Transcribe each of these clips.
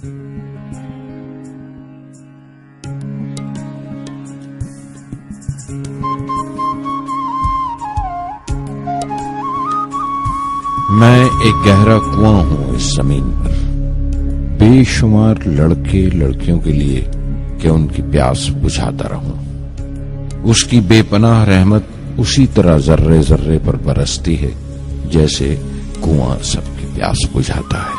मैं एक गहरा कुआं हूं इस जमीन पर, बेशुमार लड़के लड़कियों के लिए कि उनकी प्यास बुझाता रहूं। उसकी बेपनाह रहमत उसी तरह जर्रे जर्रे पर बरसती है जैसे कुआं सबकी प्यास बुझाता है।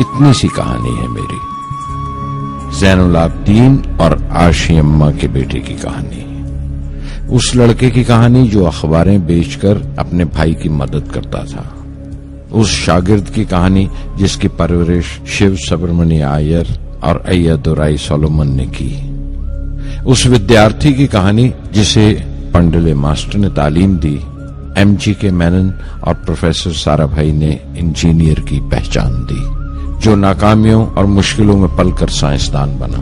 इतनी सी कहानी है मेरी, ज़ैनुल आबदीन और आशी अम्मा के बेटे की कहानी। उस लड़के की कहानी जो अखबारें बेचकर अपने भाई की मदद करता था। उस शागिर्द की कहानी जिसकी परवरिश शिव सुब्रमण्य अय्यर और अय्यदुराई सोलोमन ने की। उस विद्यार्थी की कहानी जिसे पंडले मास्टर ने तालीम दी, MGK मेनन और प्रोफेसर साराभाई ने इंजीनियर की पहचान दी, जो नाकामियों और मुश्किलों में पलकर साइंसदान बना।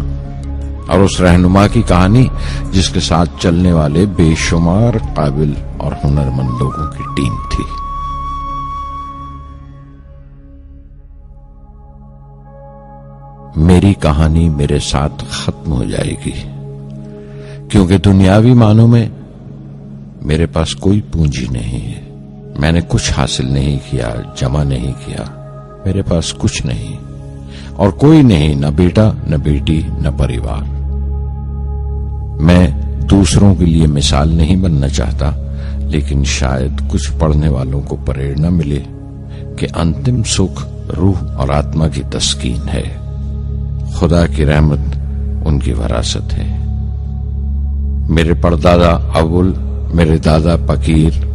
और उस रहनुमा की कहानी जिसके साथ चलने वाले बेशुमार काबिल और हुनरमंद लोगों की टीम थी। मेरी कहानी मेरे साथ खत्म हो जाएगी, क्योंकि दुनियावी मानों में मेरे पास कोई पूंजी नहीं है। मैंने कुछ हासिल नहीं किया, जमा नहीं किया, मेरे पास कुछ नहीं और कोई नहीं, न बेटा न बेटी न परिवार। मैं दूसरों के लिए मिसाल नहीं बनना चाहता, लेकिन शायद कुछ पढ़ने वालों को प्रेरणा मिले कि अंतिम सुख रूह और आत्मा की तस्कीन है। खुदा की रहमत उनकी वरासत है। मेरे परदादा अबुल, मेरे दादा फकीर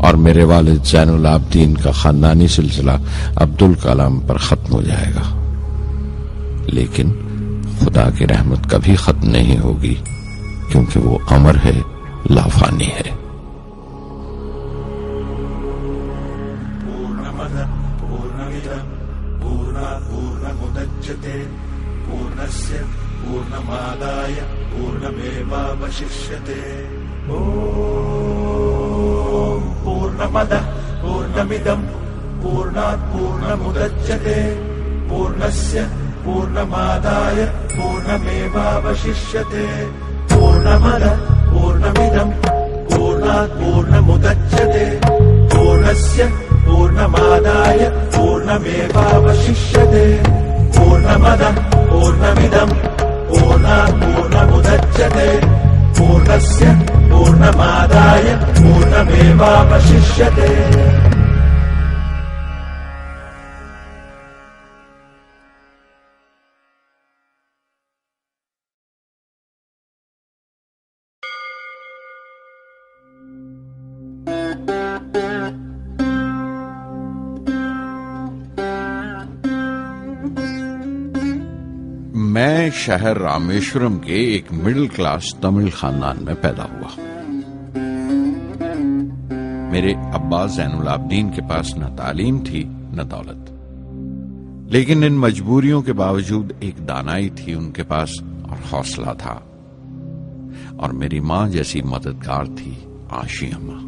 और मेरे वालिद ज़ैनुल आबदीन का खानदानी सिलसिला अब्दुल कलाम पर खत्म हो जाएगा, लेकिन खुदा की रहमत कभी खत्म नहीं होगी, क्योंकि वो अमर है, लाफानी है। पूर्णमद पूर्णमिदं पूर्णात् पूर्णमुदच्यते पूर्णस्य पूर्णमादाय पूर्णमेवावशिष्यते। ओम पूर्णमद पूर्णमिदं पूर्णात् पूर्णमुदच्यते पूर्णस्य पूर्णमादाय पूर्णमेवावशिष्यते। पूर्णमद पूर्णमिदं पूर्णात् पूर्णमुदच्यते पूर्णस्य पूर्णमादाय पूर्णमेवावशिष्यते। पूर्णमद पूर्णमिदं पूर्णात् पूर्णमुदच्यते पूर्णस्य पूर्णमादाय पूर्णमेवावशिष्यते। मैं शहर रामेश्वरम के एक मिडिल क्लास तमिल खानदान में पैदा हुआ। मेरे अब्बा ज़ैनुल आबदीन के पास न तालीम थी न दौलत, लेकिन इन मजबूरियों के बावजूद एक दानाई थी उनके पास और हौसला था। और मेरी मां जैसी मददगार थी आशी अम्मा।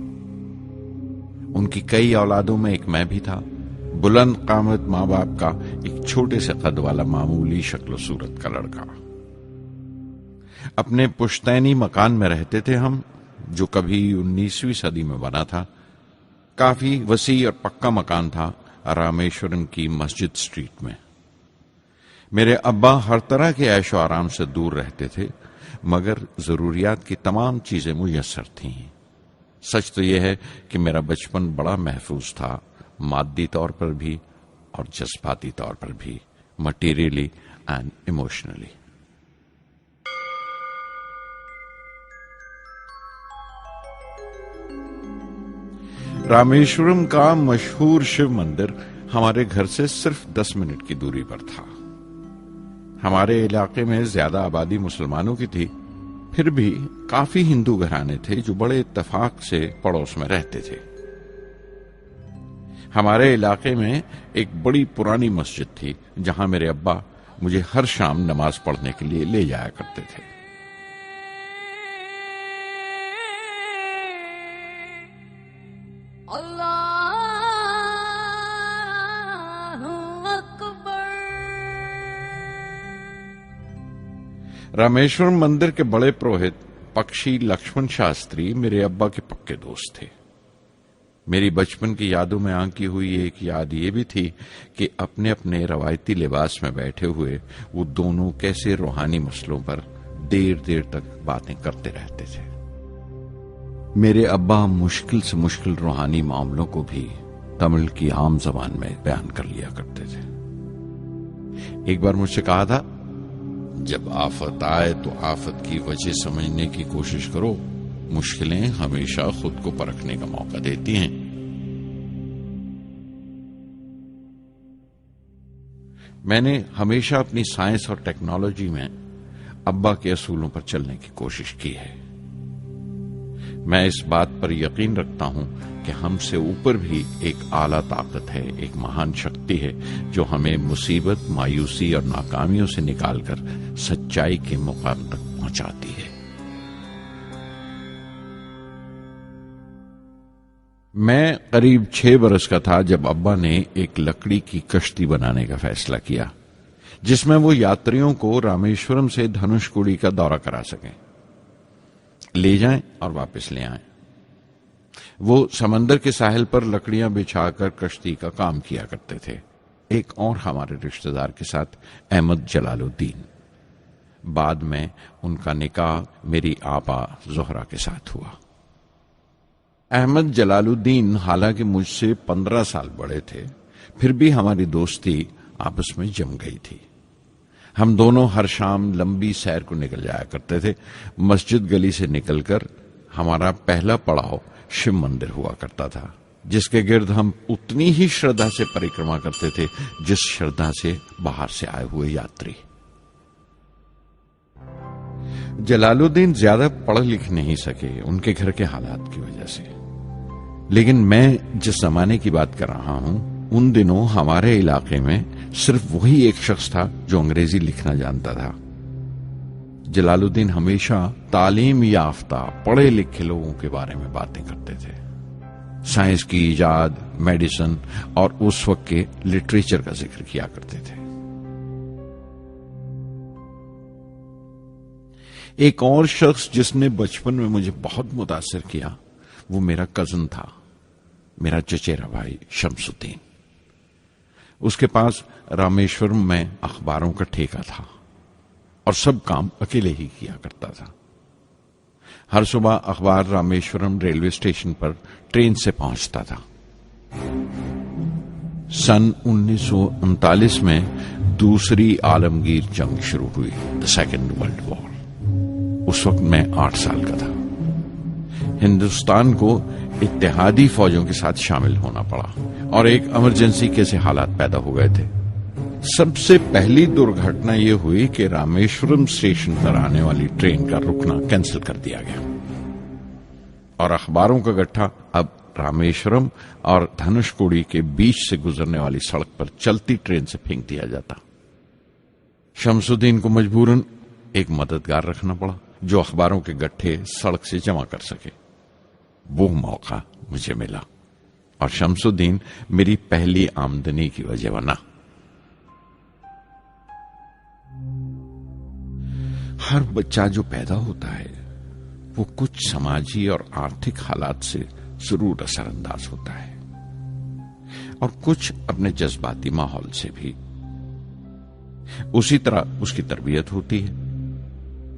उनकी कई औलादों में एक मैं भी था, बुलंद कामत माँ बाप का एक छोटे से कद वाला मामूली शक्ल सूरत का लड़का। अपने पुश्तैनी मकान में रहते थे हम, जो कभी 19वीं सदी में बना था। काफी वसी और पक्का मकान था रामेश्वरम की मस्जिद स्ट्रीट में। मेरे अब्बा हर तरह के ऐशो आराम से दूर रहते थे, मगर जरूरियात की तमाम चीजें मुयस्सर थीं। सच तो यह है कि मेरा बचपन बड़ा महफूज था, मादी तौर पर भी और जज्बाती तौर पर भी, मटीरियली एंड इमोशनली। रामेश्वरम का मशहूर शिव मंदिर हमारे घर से सिर्फ 10 मिनट की दूरी पर था। हमारे इलाके में ज्यादा आबादी मुसलमानों की थी, फिर भी काफी हिंदू घराने थे जो बड़े इत्तेफाक से पड़ोस में रहते थे। हमारे इलाके में एक बड़ी पुरानी मस्जिद थी, जहां मेरे अब्बा मुझे हर शाम नमाज पढ़ने के लिए ले जाया करते थे। रामेश्वरम मंदिर के बड़े पुरोहित पक्षी लक्ष्मण शास्त्री मेरे अब्बा के पक्के दोस्त थे। मेरी बचपन की यादों में आंकी हुई एक याद ये भी थी कि अपने अपने रवायती लिबास में बैठे हुए वो दोनों कैसे रूहानी मसलों पर देर देर तक बातें करते रहते थे। मेरे अब्बा मुश्किल से मुश्किल रूहानी मामलों को भी तमिल की आम जबान में बयान कर लिया करते थे। एक बार मुझसे कहा था, जब आफत आए तो आफत की वजह समझने की कोशिश करो, मुश्किलें हमेशा खुद को परखने का मौका देती हैं। मैंने हमेशा अपनी साइंस और टेक्नोलॉजी में अब्बा के असूलों पर चलने की कोशिश की है। मैं इस बात पर यकीन रखता हूं कि हमसे ऊपर भी एक आला ताकत है, एक महान शक्ति है जो हमें मुसीबत, मायूसी और नाकामियों से निकालकर सच्चाई के मुकाम तक पहुंचाती है। मैं करीब 6 बरस का था जब अब्बा ने एक लकड़ी की कश्ती बनाने का फैसला किया, जिसमें वो यात्रियों को रामेश्वरम से धनुषकोडी का दौरा करा सकें, ले जाएं और वापस ले आएं। वो समंदर के साहिल पर लकड़ियां बिछाकर कश्ती का काम किया करते थे, एक और हमारे रिश्तेदार के साथ, अहमद जलालुद्दीन। बाद में उनका निकाह मेरी आपा जोहरा के साथ हुआ। अहमद जलालुद्दीन हालांकि मुझसे 15 साल बड़े थे, फिर भी हमारी दोस्ती आपस में जम गई थी। हम दोनों हर शाम लंबी सैर को निकल जाया करते थे। मस्जिद गली से निकलकर हमारा पहला पड़ाव शिव मंदिर हुआ करता था, जिसके गिर्द हम उतनी ही श्रद्धा से परिक्रमा करते थे जिस श्रद्धा से बाहर से आए हुए यात्री। जलालुद्दीन ज्यादा पढ़ लिख नहीं सके उनके घर के हालात की वजह से, लेकिन मैं जिस जमाने की बात कर रहा हूं, उन दिनों हमारे इलाके में सिर्फ वही एक शख्स था जो अंग्रेजी लिखना जानता था। जलालुद्दीन हमेशा तालीम याफ्ता पढ़े लिखे लोगों के बारे में बातें करते थे, साइंस की इजाद, मेडिसिन और उस वक्त के लिटरेचर का जिक्र किया करते थे। एक और शख्स जिसने बचपन में मुझे बहुत मुतासिर किया वो मेरा कजन था, मेरा चचेरा भाई शमसुद्दीन। उसके पास रामेश्वरम में अखबारों का ठेका था और सब काम अकेले ही किया करता था। हर सुबह अखबार रामेश्वरम रेलवे स्टेशन पर ट्रेन से पहुंचता था। सन 1939 में दूसरी आलमगीर जंग शुरू हुई, द सेकेंड वर्ल्ड वॉर। उस वक्त मैं 8 साल का था। हिंदुस्तान को इत्तेहादी फौजों के साथ शामिल होना पड़ा और एक इमरजेंसी के से हालात पैदा हो गए थे। सबसे पहली दुर्घटना यह हुई कि रामेश्वरम स्टेशन पर आने वाली ट्रेन का रुकना कैंसिल कर दिया गया और अखबारों का गट्ठा अब रामेश्वरम और धनुषकोडी के बीच से गुजरने वाली सड़क पर चलती ट्रेन से फेंक दिया जाता। शमसुद्दीन को मजबूरन एक मददगार रखना पड़ा जो अखबारों के गट्ठे सड़क से जमा कर सके। वो मौका मुझे मिला और शमसुद्दीन मेरी पहली आमदनी की वजह बना। हर बच्चा जो पैदा होता है वो कुछ समाजी और आर्थिक हालात से जरूर असरअंदाज होता है और कुछ अपने जज्बाती माहौल से भी। उसी तरह उसकी तरबियत होती है।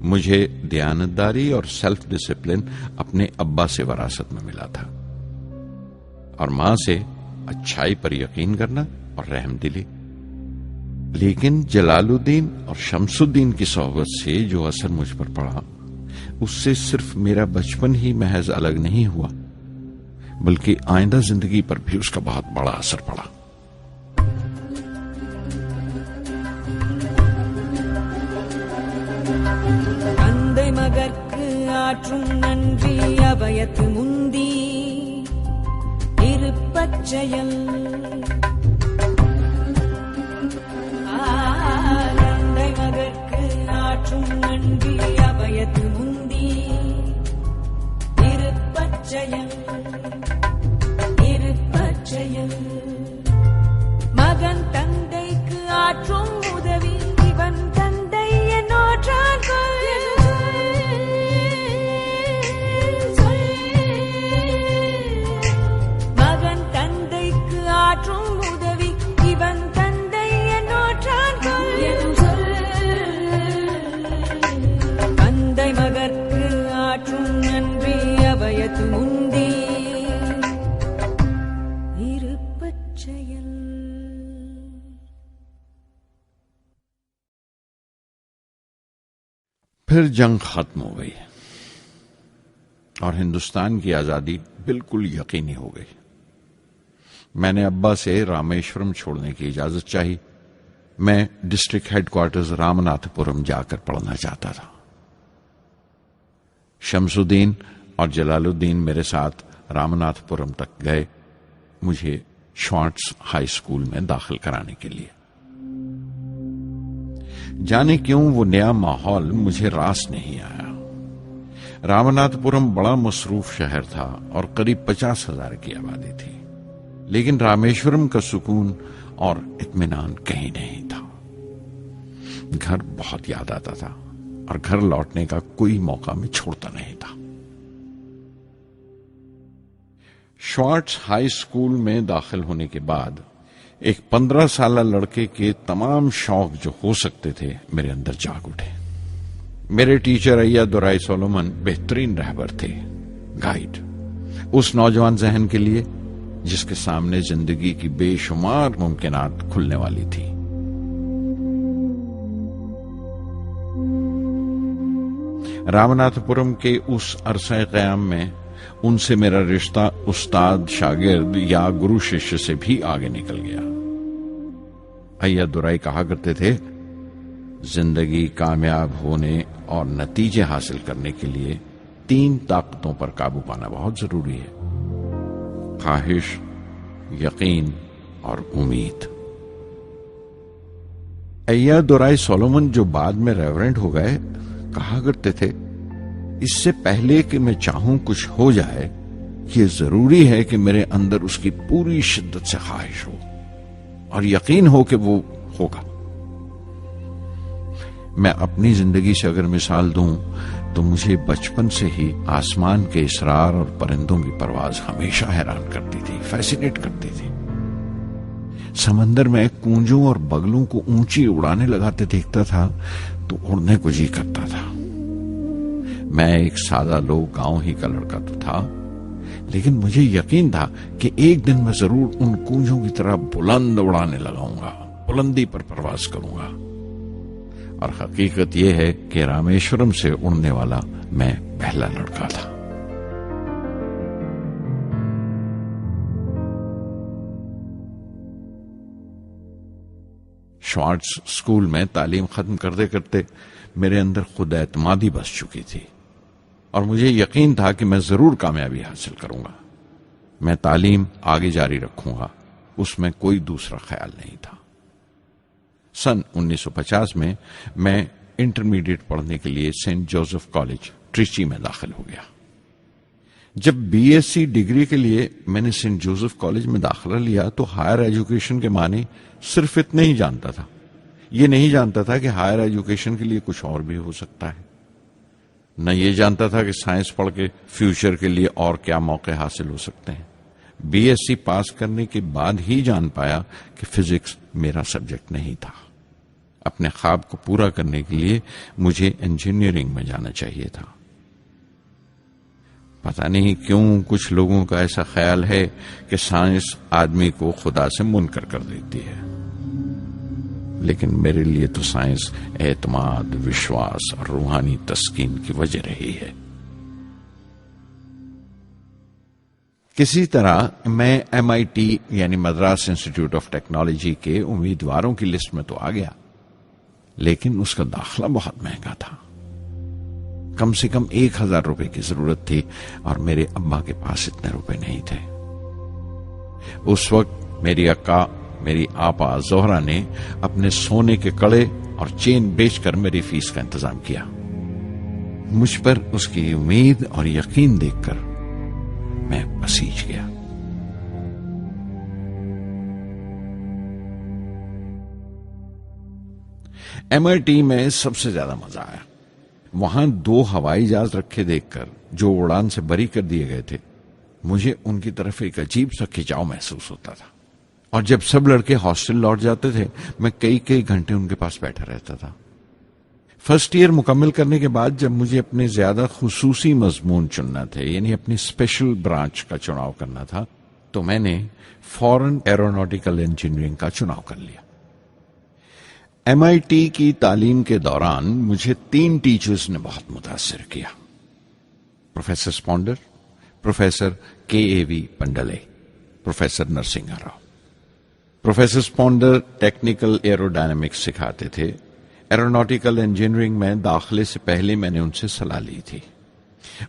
मुझे दयानतदारी और सेल्फ डिसिप्लिन अपने अब्बा से विरासत में मिला था और मां से अच्छाई पर यकीन करना और रहमदिली। लेकिन जलालुद्दीन और शमसुद्दीन की सोहबत से जो असर मुझ पर पड़ा, उससे सिर्फ मेरा बचपन ही महज अलग नहीं हुआ, बल्कि आइंदा जिंदगी पर भी उसका बहुत बड़ा असर पड़ा। தந்தை மகற்கு ஆற்றும் நன்றி அபயத்து முந்தி இருப்பச்செயல். தந்தை மகற்கு ஆற்றும் நன்றி அபயத்து முந்தி இருப்பச்செயல். இருப்பச்செயல். மகன் தந்தைக்கு ஆற்றும் உதவி இவன் தந்தை என்னோற்றான் கொள். फिर जंग खत्म हो गई और हिंदुस्तान की आजादी बिल्कुल यकीनी हो गई। मैंने अब्बा से रामेश्वरम छोड़ने की इजाजत चाही। मैं डिस्ट्रिक्ट हेडक्वार्टर्स रामनाथपुरम जाकर पढ़ना चाहता था। शमसुद्दीन और जलालुद्दीन मेरे साथ रामनाथपुरम तक गए मुझे श्वार्ट्ज हाई स्कूल में दाखिल कराने के लिए। जाने क्यों वो नया माहौल मुझे रास नहीं आया। रामनाथपुरम बड़ा मसरूफ शहर था और करीब 50,000 की आबादी थी, लेकिन रामेश्वरम का सुकून और इत्मीनान कहीं नहीं था। घर बहुत याद आता था और घर लौटने का कोई मौका मैं छोड़ता नहीं था। श्वार्ट्ज हाई स्कूल में दाखिल होने के बाद एक 15 साल लड़के के तमाम शौक जो हो सकते थे मेरे अंदर जाग उठे। मेरे टीचर अय्यादुराई सोलोमन बेहतरीन रहबर थे, गाइड, उस नौजवान जहन के लिए जिसके सामने जिंदगी की बेशुमार मुमकिनात खुलने वाली थी। रामनाथपुरम के उस अरसे क़याम में उनसे मेरा रिश्ता उस्ताद शागिर्द या गुरु शिष्य से भी आगे निकल गया। अय्यादुराई कहा करते थे, जिंदगी कामयाब होने और नतीजे हासिल करने के लिए 3 ताकतों पर काबू पाना बहुत जरूरी है: ख्वाहिश, यकीन और उम्मीद। अय्यादुराई सोलोमन, जो बाद में रेवरेंड हो गए, कहा करते थे, इससे पहले कि मैं चाहूं कुछ हो जाए, ये जरूरी है कि मेरे अंदर उसकी पूरी शिद्दत से ख्वाहिश हो और यकीन हो कि वो होगा। मैं अपनी जिंदगी से अगर मिसाल दूं तो मुझे बचपन से ही आसमान के इसरार और परिंदों की परवाज हमेशा हैरान करती थी, फैसिनेट करती थी। समंदर में कूंजों और बगलों को ऊंची उड़ाने लगाते देखता था तो उड़ने को जी करता था। मैं एक सादा लोग गांव ही का लड़का तो था, लेकिन मुझे यकीन था कि एक दिन मैं जरूर उन कूंजों की तरह बुलंद उड़ाने लगाऊंगा, बुलंदी पर परवाज करूंगा। और हकीकत यह है कि रामेश्वरम से उड़ने वाला मैं पहला लड़का था। श्वार्ट्ज स्कूल में तालीम खत्म करते करते मेरे अंदर खुद एतमादी बस चुकी थी और मुझे यकीन था कि मैं जरूर कामयाबी हासिल करूंगा। मैं तालीम आगे जारी रखूंगा, उसमें कोई दूसरा ख्याल नहीं था। सन 1950 में मैं इंटरमीडिएट पढ़ने के लिए सेंट जोसेफ कॉलेज ट्रिची में दाखिल हो गया। जब बीएससी डिग्री के लिए मैंने सेंट जोसेफ कॉलेज में दाखिला लिया तो हायर एजुकेशन के माने सिर्फ इतने ही जानता था। ये नहीं जानता था कि हायर एजुकेशन के लिए कुछ और भी हो सकता है। न ये जानता था कि साइंस पढ़ के फ्यूचर के लिए और क्या मौके हासिल हो सकते हैं। बीएससी पास करने के बाद ही जान पाया कि फिजिक्स मेरा सब्जेक्ट नहीं था। अपने ख्वाब को पूरा करने के लिए मुझे इंजीनियरिंग में जाना चाहिए था। पता नहीं क्यों कुछ लोगों का ऐसा ख्याल है कि साइंस आदमी को खुदा से मुनकर कर देती है, लेकिन मेरे लिए तो साइंस एतमाद, विश्वास और रूहानी तस्कीन की वजह रही है। किसी तरह मैं MIT यानी मद्रास इंस्टीट्यूट ऑफ टेक्नोलॉजी के उम्मीदवारों की लिस्ट में तो आ गया, लेकिन उसका दाखिला बहुत महंगा था। कम से कम 1,000 रुपए की जरूरत थी और मेरे अब्बा के पास इतने रुपए नहीं थे। उस वक्त मेरी अक्का, मेरी आपा जोहरा ने अपने सोने के कड़े और चेन बेचकर मेरी फीस का इंतजाम किया। मुझ पर उसकी उम्मीद और यकीन देखकर मैं पसीज गया। MIT में सबसे ज्यादा मजा आया। वहां 2 हवाई जहाज रखे देखकर जो उड़ान से बरी कर दिए गए थे, मुझे उनकी तरफ एक अजीब सा खिंचाव महसूस होता था। और जब सब लड़के हॉस्टल लौट जाते थे, मैं कई कई घंटे उनके पास बैठा रहता था। फर्स्ट ईयर मुकम्मल करने के बाद जब मुझे अपने ज्यादा खुसूसी मजमून चुनना थे, यानी अपनी स्पेशल ब्रांच का चुनाव करना था, तो मैंने फॉरेन एरोनॉटिकल इंजीनियरिंग का चुनाव कर लिया। MIT की तालीम के दौरान मुझे 3 टीचर्स ने बहुत मुतासिर किया। Professor Sponder, professor KAV Pandalai, professor Narasimha Rao. Professor Sponder technical aerodynamics सिखाते थे। एरोनॉटिकल इंजीनियरिंग में दाखिले से पहले मैंने उनसे सलाह ली थी।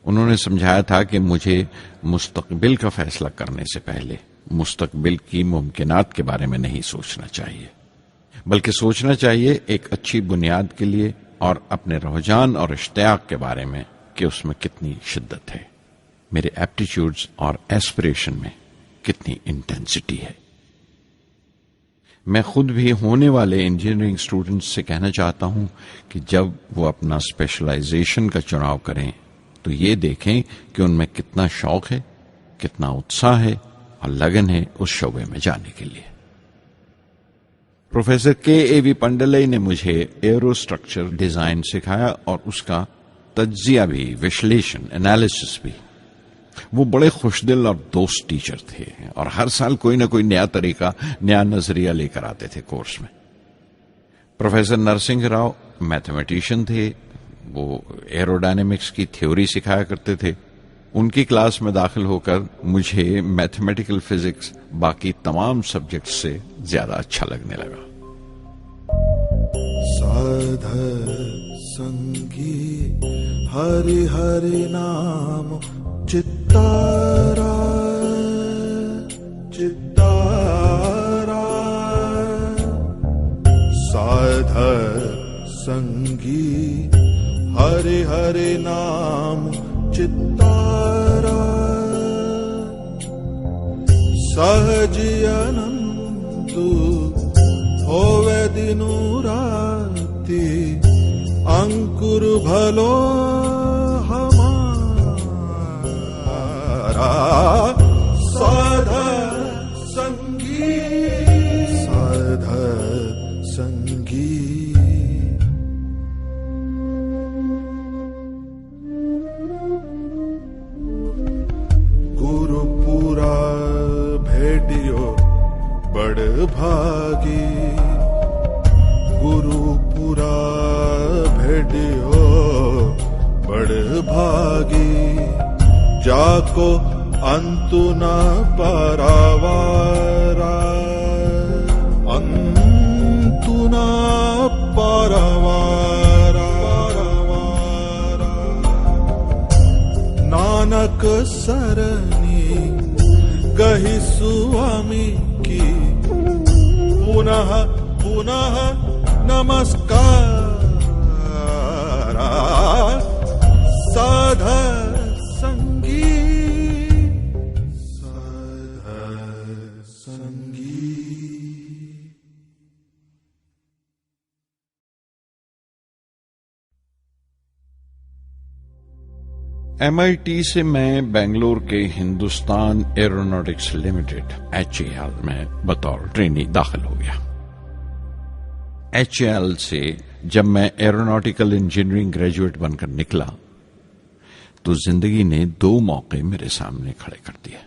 उन्होंने समझाया था कि मुझे मुस्तकबिल का फैसला करने से पहले मुस्तकबिल की मुमकिनात के बारे में नहीं सोचना चाहिए, बल्कि सोचना चाहिए एक अच्छी बुनियाद के लिए और अपने रुझान और इश्तियाक के बारे में कि उसमें कितनी शिद्दत है, मेरे एप्टीट्यूड्स और एस्पिरेशन में कितनी इंटेंसिटी है। मैं खुद भी होने वाले इंजीनियरिंग स्टूडेंट्स से कहना चाहता हूं कि जब वो अपना स्पेशलाइजेशन का चुनाव करें तो ये देखें कि उनमें कितना शौक है, कितना उत्साह है और लगन है उस शोबे में जाने के लिए। प्रोफेसर KAV पंडले ने मुझे एरोस्ट्रक्चर डिजाइन सिखाया और उसका तज्जिया भी, विश्लेषण, एनालिसिस भी। वो बड़े खुशदिल और दोस्त टीचर थे और हर साल कोई ना कोई नया तरीका, नया नजरिया लेकर आते थे कोर्स में। प्रोफेसर नरसिंह राव मैथमेटिशियन थे। वो एरोडायनेमिक्स की थ्योरी सिखाया करते थे। उनकी क्लास में दाखिल होकर मुझे मैथमेटिकल फिजिक्स बाकी तमाम सब्जेक्ट्स से ज्यादा अच्छा लगने लगा। साध संगी हरि हरि नाम चित्तारा चित्तारा, साध संगी हरि हरि नाम चित्तारा, सहज अनंतु होवे दिनु राति, अंकुर भलो हमारा, साध संगी साध संगी। गुरुपुरा भेटियो बड़ भागी, गुरुपुरा भेटियो बड़ भागी, जाको अंतु न पारावारा, अंतु न पारावारा, नानक सरनी कही स्वामी की, पुनः पुनः नमस्कार, साध संगी साध संगी। MIT से मैं बेंगलोर के हिंदुस्तान एरोनॉटिक्स लिमिटेड HAL में बतौर ट्रेनी दाखिल हो गया। HAL से जब मैं एरोनॉटिकल इंजीनियरिंग ग्रेजुएट बनकर निकला तो जिंदगी ने 2 मौके मेरे सामने खड़े कर दिए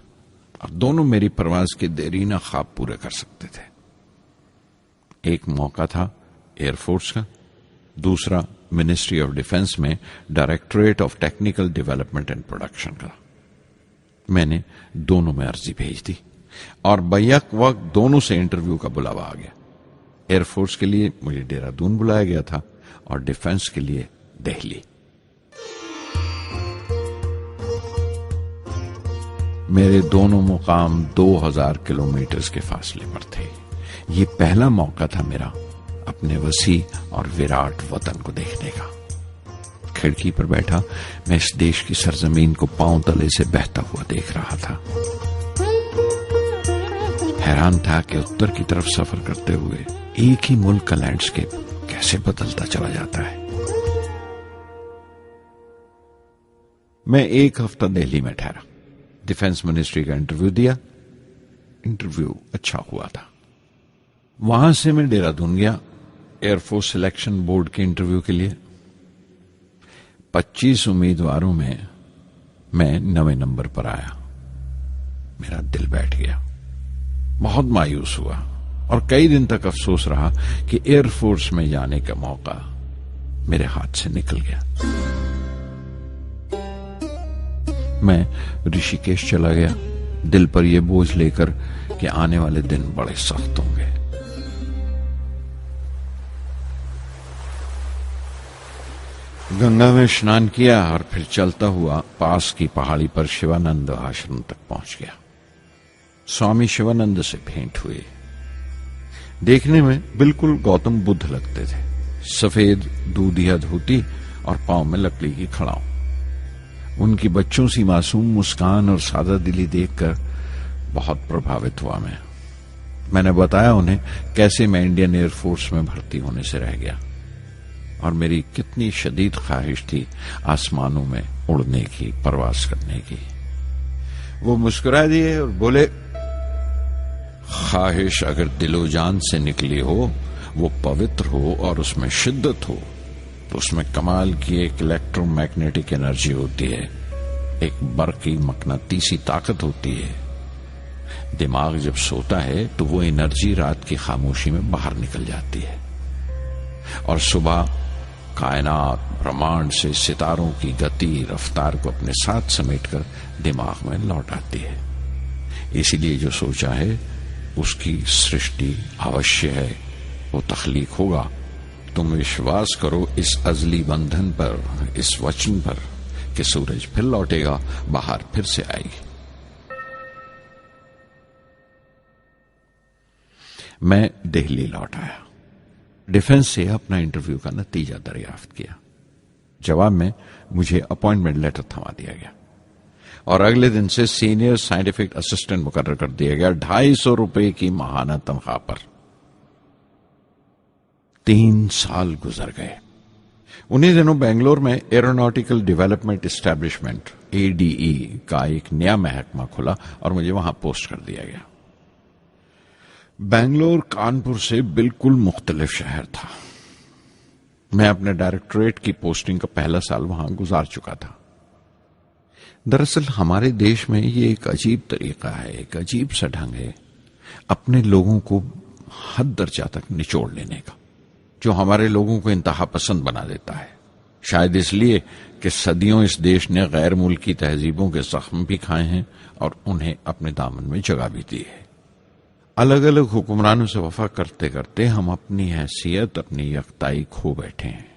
और दोनों मेरी परवाज के देरीना ख्वाब पूरे कर सकते थे। एक मौका था एयरफोर्स का, दूसरा मिनिस्ट्री ऑफ डिफेंस में directorate of technical development and production का। मैंने दोनों में अर्जी भेज दी और बैक वक्त दोनों से इंटरव्यू का बुलावा आ गया। एयरफोर्स के लिए मुझे देहरादून बुलाया गया था और डिफेंस के लिए दिल्ली। मेरे दोनों मुकाम 2000 किलोमीटर के फासले पर थे। ये पहला मौका था मेरा अपने वसी और विराट वतन को देखने का। खिड़की पर बैठा मैं इस देश की सरजमीन को पांव तले से बहता हुआ देख रहा था। हैरान था कि उत्तर की तरफ सफर करते हुए एक ही मुल्क का लैंडस्केप कैसे बदलता चला जाता है। मैं 1 हफ्ता दिल्ली में ठहरा, डिफेंस मिनिस्ट्री का इंटरव्यू दिया। इंटरव्यू अच्छा हुआ था। वहां से मैं देहरादून गया एयरफोर्स सिलेक्शन बोर्ड के इंटरव्यू के लिए। 25 उम्मीदवारों में मैं 9वें नंबर पर आया। मेरा दिल बैठ गया, बहुत मायूस हुआ और कई दिन तक अफसोस रहा कि एयरफोर्स में जाने का मौका मेरे हाथ से निकल गया। मैं ऋषिकेश चला गया, दिल पर यह बोझ लेकर कि आने वाले दिन बड़े सख्त होंगे। गंगा में स्नान किया और फिर चलता हुआ पास की पहाड़ी पर शिवानंद आश्रम तक पहुंच गया। स्वामी शिवानंद से भेंट हुए। देखने में बिल्कुल गौतम बुद्ध लगते थे, सफेद दूधिया धोती और पांव में लकड़ी की खड़ाऊ। उनकी बच्चों सी मासूम मुस्कान और सादा दिली देखकर बहुत प्रभावित हुआ मैंने बताया उन्हें कैसे मैं इंडियन एयरफोर्स में भर्ती होने से रह गया और मेरी कितनी शदीद ख्वाहिश थी आसमानों में उड़ने की, परवास करने की। वो मुस्कुरा दिए और बोले, ख्वाहिश अगर दिलो जान से निकली हो, वो पवित्र हो और उसमें शिद्दत हो, तो उसमें कमाल की एक इलेक्ट्रोमैग्नेटिक एनर्जी होती है, एक बरकी मकनातीसी ताकत होती है। दिमाग जब सोता है तो वो एनर्जी रात की खामोशी में बाहर निकल जाती है और सुबह कायनात ब्रह्मांड से सितारों की गति रफ्तार को अपने साथ समेटकर दिमाग में लौट आती है। इसीलिए जो सोचा है उसकी सृष्टि अवश्य है, वो तख्लीक होगा। तुम विश्वास करो इस अजली बंधन पर, इस वचन पर कि सूरज फिर लौटेगा, बाहर फिर से आएगी। मैं दिल्ली लौट आया, डिफेंस से अपना इंटरव्यू का नतीजा दरियाफ्त किया। जवाब में मुझे अपॉइंटमेंट लेटर थमा दिया गया और अगले दिन से सीनियर साइंटिफिक असिस्टेंट मुकर्रर कर दिया गया, 250 रुपए की माहाना तनख्वाह पर। 3 साल गुजर गए। उन्हीं दिनों बेंगलोर में एरोनॉटिकल डेवलपमेंट एस्टेब्लिशमेंट ADE का एक नया महकमा खुला और मुझे वहां पोस्ट कर दिया गया। बेंगलोर कानपुर से बिल्कुल मुख्तलिफ शहर था। मैं अपने डायरेक्टोरेट की पोस्टिंग का पहला साल वहां गुजार चुका था। दरअसल हमारे देश में ये एक अजीब तरीका है, एक अजीब सा ढंग है अपने लोगों को हद दर्जा तक निचोड़ लेने का, जो हमारे लोगों को इंतहा पसंद बना देता है। शायद इसलिए कि सदियों इस देश ने गैर मुल्की तहजीबों के जख्म भी खाए हैं और उन्हें अपने दामन में जगह भी दी है। अलग अलग हुक्मरानों से वफा करते करते हम अपनी हैसियत, अपनी यकताई खो बैठे हैं।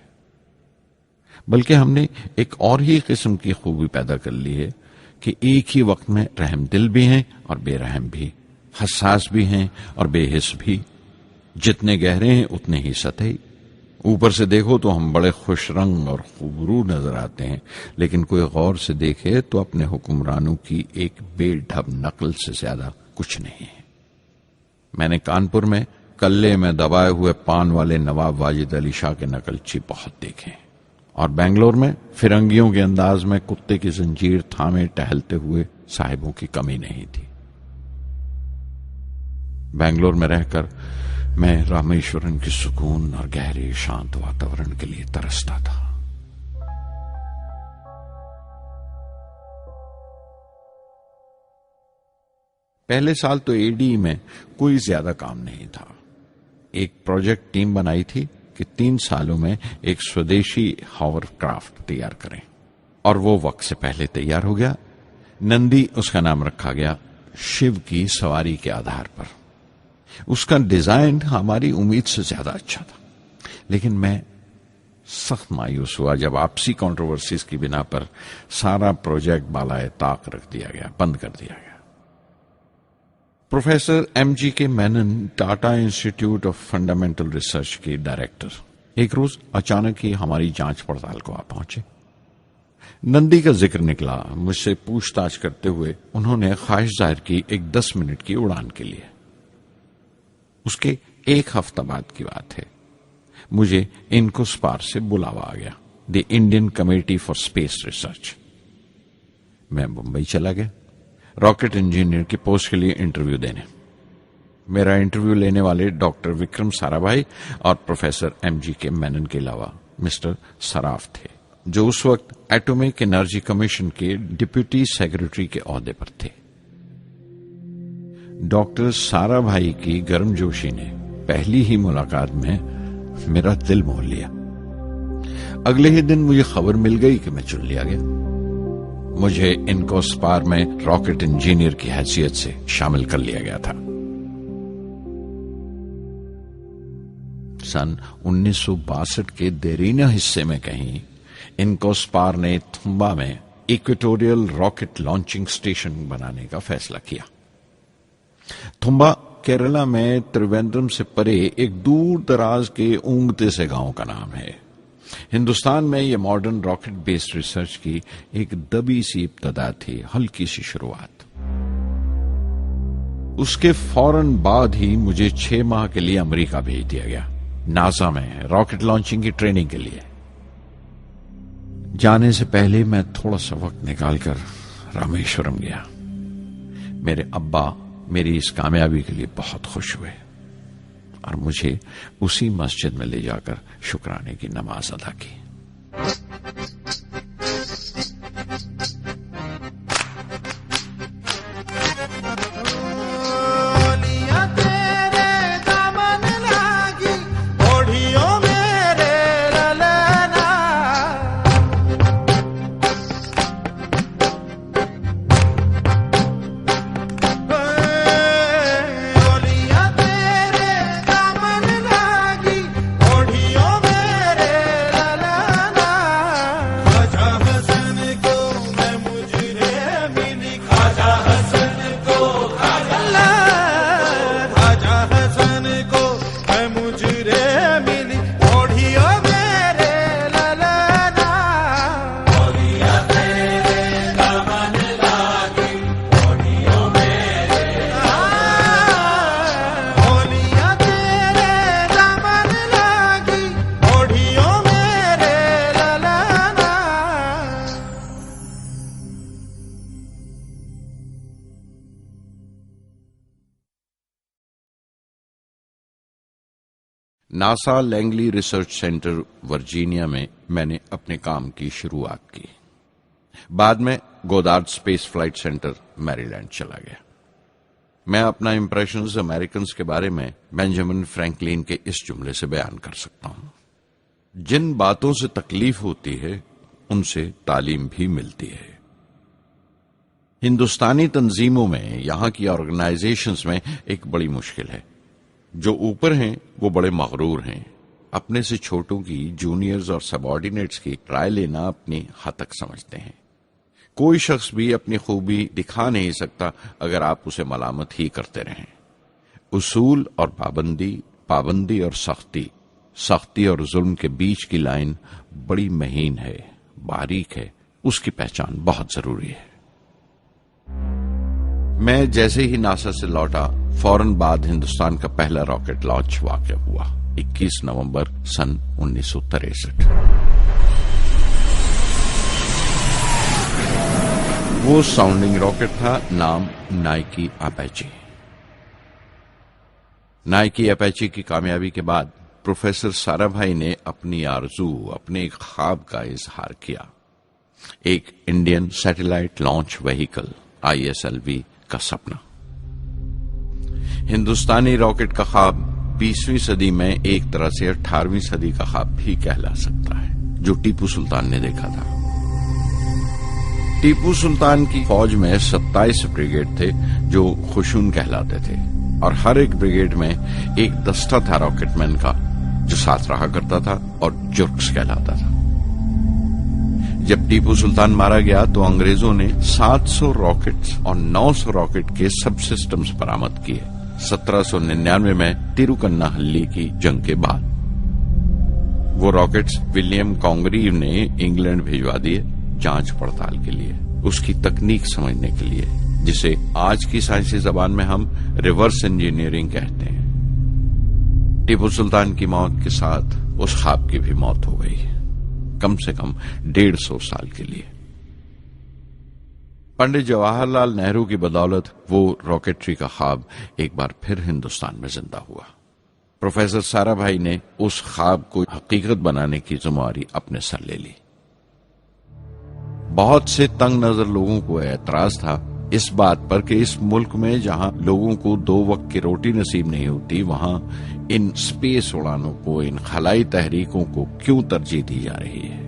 बल्कि हमने एक और ही किस्म की खूबी पैदा कर ली है कि एक ही वक्त में रहम दिल भी हैं और बेरहम भी, हसास भी हैं और बेहिस भी। जितने गहरे हैं उतने ही सतही। ऊपर से देखो तो हम बड़े खुश रंग और खूबरू नजर आते हैं, लेकिन कोई गौर से देखे तो अपने हुक्मरानों की एक बेढब नकल से ज्यादा कुछ नहीं है। मैंने कानपुर में कल्ले में दबाए हुए पान वाले नवाब वाजिद अली शाह के नकलची बहुत देखे और बेंगलोर में फिरंगियों के अंदाज में कुत्ते की जंजीर थामे टहलते हुए साहिबों की कमी नहीं थी। बेंगलोर में रहकर मैं रामेश्वरम की सुकून और गहरे शांत वातावरण के लिए तरसता था। पहले साल तो ADE में कोई ज्यादा काम नहीं था। एक प्रोजेक्ट टीम बनाई थी कि 3 सालों में एक स्वदेशी हॉवरक्राफ्ट तैयार करें और वो वक्त से पहले तैयार हो गया। नंदी उसका नाम रखा गया, शिव की सवारी के आधार पर। उसका डिजाइन हमारी उम्मीद से ज्यादा अच्छा था, लेकिन मैं सख्त मायूस हुआ जब आपसी कंट्रोवर्सीज की बिना पर सारा प्रोजेक्ट बालाए ताक रख दिया गया, बंद कर दिया गया। Professor MGK Menon, Tata institute of fundamental research के डायरेक्टर, एक रोज अचानक ही हमारी जांच पड़ताल को आ पहुंचे। नंदी का जिक्र निकला। मुझसे पूछताछ करते हुए उन्होंने ख्वाहिश जाहिर की एक 10 मिनट की उड़ान के लिए। उसके 1 हफ्ता बाद की बात है, मुझे इनकोस्पार से बुलावा आ गया, the Indian committee for space research. मैं मुंबई चला गया रॉकेट इंजीनियर की पोस्ट के लिए इंटरव्यू देने। मेरा इंटरव्यू लेने वाले डॉक्टर विक्रम साराभाई और प्रोफेसर MGK मेनन के अलावा मिस्टर सराफ थे, जो उस वक्त एटॉमिक एनर्जी कमीशन के डिप्यूटी सेक्रेटरी के ओहदे पर थे। डॉक्टर साराभाई की गर्मजोशी ने पहली ही मुलाकात में मेरा दिल मोह लिया। अगले ही दिन मुझे खबर मिल गई कि मैं चुन लिया गया। मुझे इनकोस्पार में रॉकेट इंजीनियर की हैसियत से शामिल कर लिया गया था। सन 1962 के देरीना हिस्से में कहीं इनकोस्पार ने थुम्बा में इक्वेटोरियल रॉकेट लॉन्चिंग स्टेशन बनाने का फैसला किया। थुम्बा केरला में त्रिवेंद्रम से परे एक दूर दराज के ऊंगते से गांव का नाम है। हिंदुस्तान में यह मॉडर्न रॉकेट बेस्ड रिसर्च की एक दबी सी इब्तदा थी, हल्की सी शुरुआत। उसके फौरन बाद ही मुझे 6 माह के लिए अमेरिका भेज दिया गया, नासा में रॉकेट लॉन्चिंग की ट्रेनिंग के लिए। जाने से पहले मैं थोड़ा सा वक्त निकालकर रामेश्वरम गया। मेरे अब्बा मेरी इस कामयाबी के लिए बहुत खुश हुए और मुझे उसी मस्जिद में ले जाकर शुक्राने की नमाज अदा की। NASA Langley research centre Virginia में मैंने अपने काम की शुरुआत की। बाद में Goddard space flight centre Maryland चला गया। मैं अपना इंप्रेशंस अमेरिकन्स के बारे में बेंजामिन फ्रैंकलिन के इस जुमले से बयान कर सकता हूं, जिन बातों से तकलीफ होती है उनसे तालीम भी मिलती है। हिंदुस्तानी तंजीमों में, यहां की ऑर्गेनाइजेशंस में एक बड़ी मुश्किल है। जो ऊपर हैं वो बड़े मगरूर हैं, अपने से छोटों की, जूनियर्स और सबऑर्डिनेट्स की राय लेना अपनी हतक समझते हैं। कोई शख्स भी अपनी खूबी दिखा नहीं सकता अगर आप उसे मलामत ही करते रहें। उसूल और पाबंदी, पाबंदी और सख्ती, सख्ती और जुल्म के बीच की लाइन बड़ी महीन है, बारीक है, उसकी पहचान बहुत जरूरी है। मैं जैसे ही नासा से लौटा, फौरन बाद हिंदुस्तान का पहला रॉकेट लॉन्च वाक़या हुआ, 21 नवंबर सन 1963। वो साउंडिंग रॉकेट था, नाम नाइकी अपैची। नाइकी अपैची की कामयाबी के बाद प्रोफेसर साराभाई ने अपनी आरजू, अपने एक ख्वाब का इजहार किया, एक Indian satellite launch vehicle ISLV का सपना। हिंदुस्तानी रॉकेट का ख्वाब 20वीं सदी में एक तरह से 18वीं सदी का ख्वाब भी कहला सकता है, जो टीपू सुल्तान ने देखा था। टीपू सुल्तान की फौज में 27 ब्रिगेड थे जो खुशून कहलाते थे, और हर एक ब्रिगेड में एक दस्ता था रॉकेटमैन का जो साथ रहा करता था और जुर्क्स कहलाता था। जब टीपू सुल्तान मारा गया तो अंग्रेजों ने 700 रॉकेट्स और 900 रॉकेट के सब सिस्टम्स बरामद किए 1799 में तिरुकन्नाहल्ली की जंग के बाद। वो रॉकेट्स विलियम कॉन्गरीव ने इंग्लैंड भिजवा दिए जांच पड़ताल के लिए, उसकी तकनीक समझने के लिए, जिसे आज की साइंसी जबान में हम रिवर्स इंजीनियरिंग कहते हैं। टीपू सुल्तान की मौत के साथ उस ख्वाब की भी मौत हो गई, कम से कम 150 साल के लिए। पंडित जवाहरलाल नेहरू की बदौलत वो रॉकेटरी का ख्वाब एक बार फिर हिंदुस्तान में जिंदा हुआ। प्रोफेसर साराभाई ने उस ख्वाब को हकीकत बनाने की जिम्मेदारी अपने सर ले ली। बहुत से तंग नजर लोगों को एतराज था इस बात पर कि इस मुल्क में जहां लोगों को 2 वक्त की रोटी नसीब नहीं होती, वहां इन स्पेस उड़ानों को, इन खलाई तहरीकों को क्यों तरजीह दी जा रही है।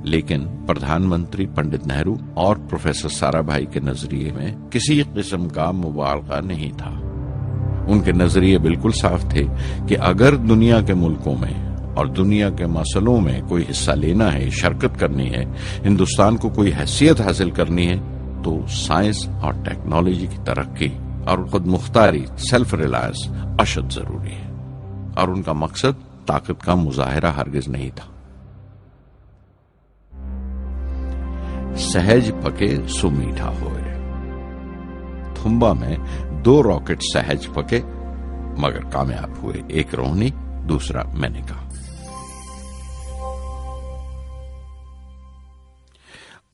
लेकिन प्रधानमंत्री पंडित नेहरू और प्रोफेसर साराभाई के नजरिए में किसी किस्म का मुबालगा नहीं था। उनके नजरिए बिल्कुल साफ थे कि अगर दुनिया के मुल्कों में और दुनिया के मसलों में कोई हिस्सा लेना है, शिरकत करनी है, हिंदुस्तान को कोई हैसियत हासिल करनी है, तो साइंस और टेक्नोलॉजी की तरक्की और खुद मुख्तारी, सेल्फ रिलायंस अशद जरूरी है। और उनका मकसद ताकत का मुजाहिरा हरगिज नहीं था। सहज पके सो मीठा होए। थुम्बा में 2 रॉकेट सहज पके मगर कामयाब हुए, एक रोहिणी, दूसरा मेनका।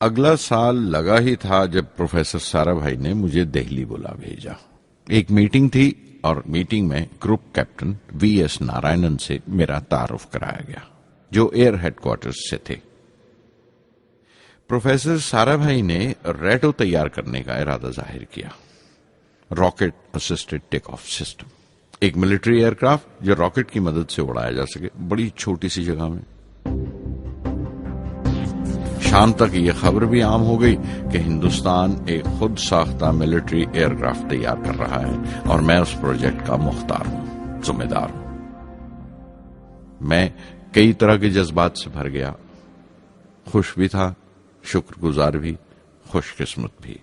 अगला साल लगा ही था जब प्रोफेसर साराभाई ने मुझे दिल्ली बुला भेजा। एक मीटिंग थी और मीटिंग में ग्रुप कैप्टन वीएस नारायणन से मेरा तारुफ कराया गया, जो एयर हेडक्वार्टर्स से थे। प्रोफेसर साराभाई ने रेटो तैयार करने का इरादा जाहिर किया, rocket assisted take off system, एक मिलिट्री एयरक्राफ्ट जो रॉकेट की मदद से उड़ाया जा सके बड़ी छोटी सी जगह में। शाम तक यह खबर भी आम हो गई कि हिंदुस्तान एक खुद साख्ता मिलिट्री एयरक्राफ्ट तैयार कर रहा है और मैं उस प्रोजेक्ट का मुख्तार हूं, जिम्मेदार हूं। मैं कई तरह के जज्बात से भर गया, खुश भी था, शुक्रगुजार भी, खुशकिस्मत भी,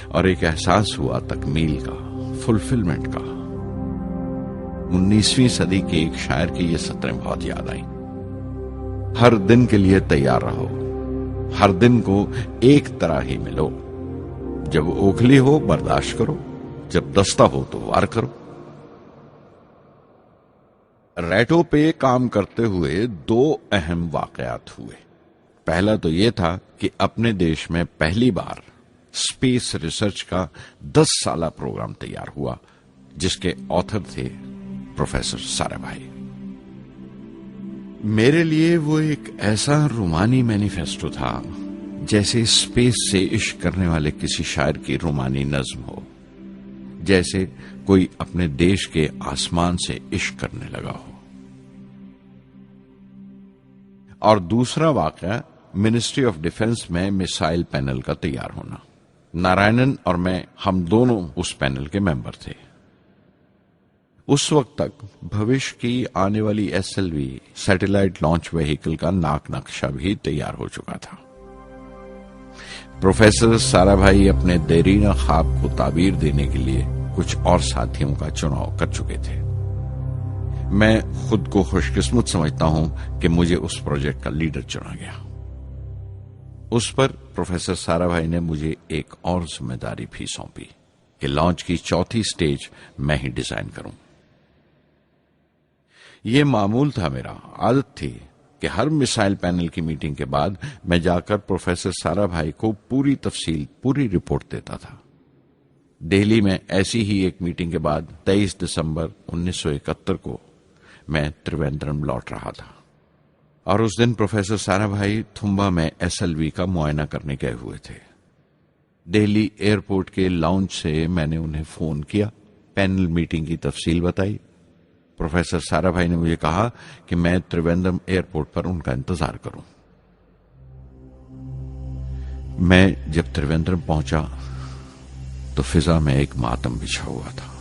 और एक एहसास हुआ तकमील का, फुलफिलमेंट का। 19वीं सदी के एक शायर की ये सतरें बहुत याद आई। हर दिन के लिए तैयार रहो, हर दिन को एक तरह ही मिलो। जब ओखली हो बर्दाश्त करो, जब दस्ता हो तो वार करो। रेटो पे काम करते हुए 2 अहम वाकयात हुए। पहला तो यह था कि अपने देश में पहली बार स्पेस रिसर्च का 10 साला प्रोग्राम तैयार हुआ, जिसके ऑथर थे प्रोफेसर साराभाई। मेरे लिए वो एक ऐसा रूमानी मैनिफेस्टो था जैसे स्पेस से इश्क करने वाले किसी शायर की रूमानी नज्म हो, जैसे कोई अपने देश के आसमान से इश्क करने लगा हो। और दूसरा वाकया मिनिस्ट्री ऑफ डिफेंस में मिसाइल पैनल का तैयार होना। नारायणन और मैं, हम दोनों उस पैनल के मेंबर थे। उस वक्त तक भविष्य की आने वाली SLV सैटेलाइट लॉन्च व्हीकल का नाक नक्शा भी तैयार हो चुका था। प्रोफेसर साराभाई अपने देरीना ख्वाब को ताबीर देने के लिए कुछ और साथियों का चुनाव कर चुके थे। मैं खुद को खुशकिस्मत समझता हूं कि मुझे उस प्रोजेक्ट का लीडर चुना गया। उस पर प्रोफेसर साराभाई ने मुझे एक और जिम्मेदारी भी सौंपी कि लॉन्च की 4थी स्टेज मैं ही डिजाइन करूं। यह मामूल था, मेरा आदत थी कि हर मिसाइल पैनल की मीटिंग के बाद मैं जाकर प्रोफेसर साराभाई को पूरी तफसील, पूरी रिपोर्ट देता था। दिल्ली में ऐसी ही एक मीटिंग के बाद 23 दिसंबर 1971 को मैं त्रिवेंद्रम लौट रहा था और उस दिन प्रोफेसर साराभाई थुम्बा में SLV का मुआयना करने गए हुए थे। दिल्ली एयरपोर्ट के लाउंज से मैंने उन्हें फोन किया, पैनल मीटिंग की तफसील बताई। प्रोफेसर साराभाई ने मुझे कहा कि मैं त्रिवेंद्रम एयरपोर्ट पर उनका इंतजार करूं। मैं जब त्रिवेंद्रम पहुंचा तो फिजा में एक मातम बिछा हुआ था।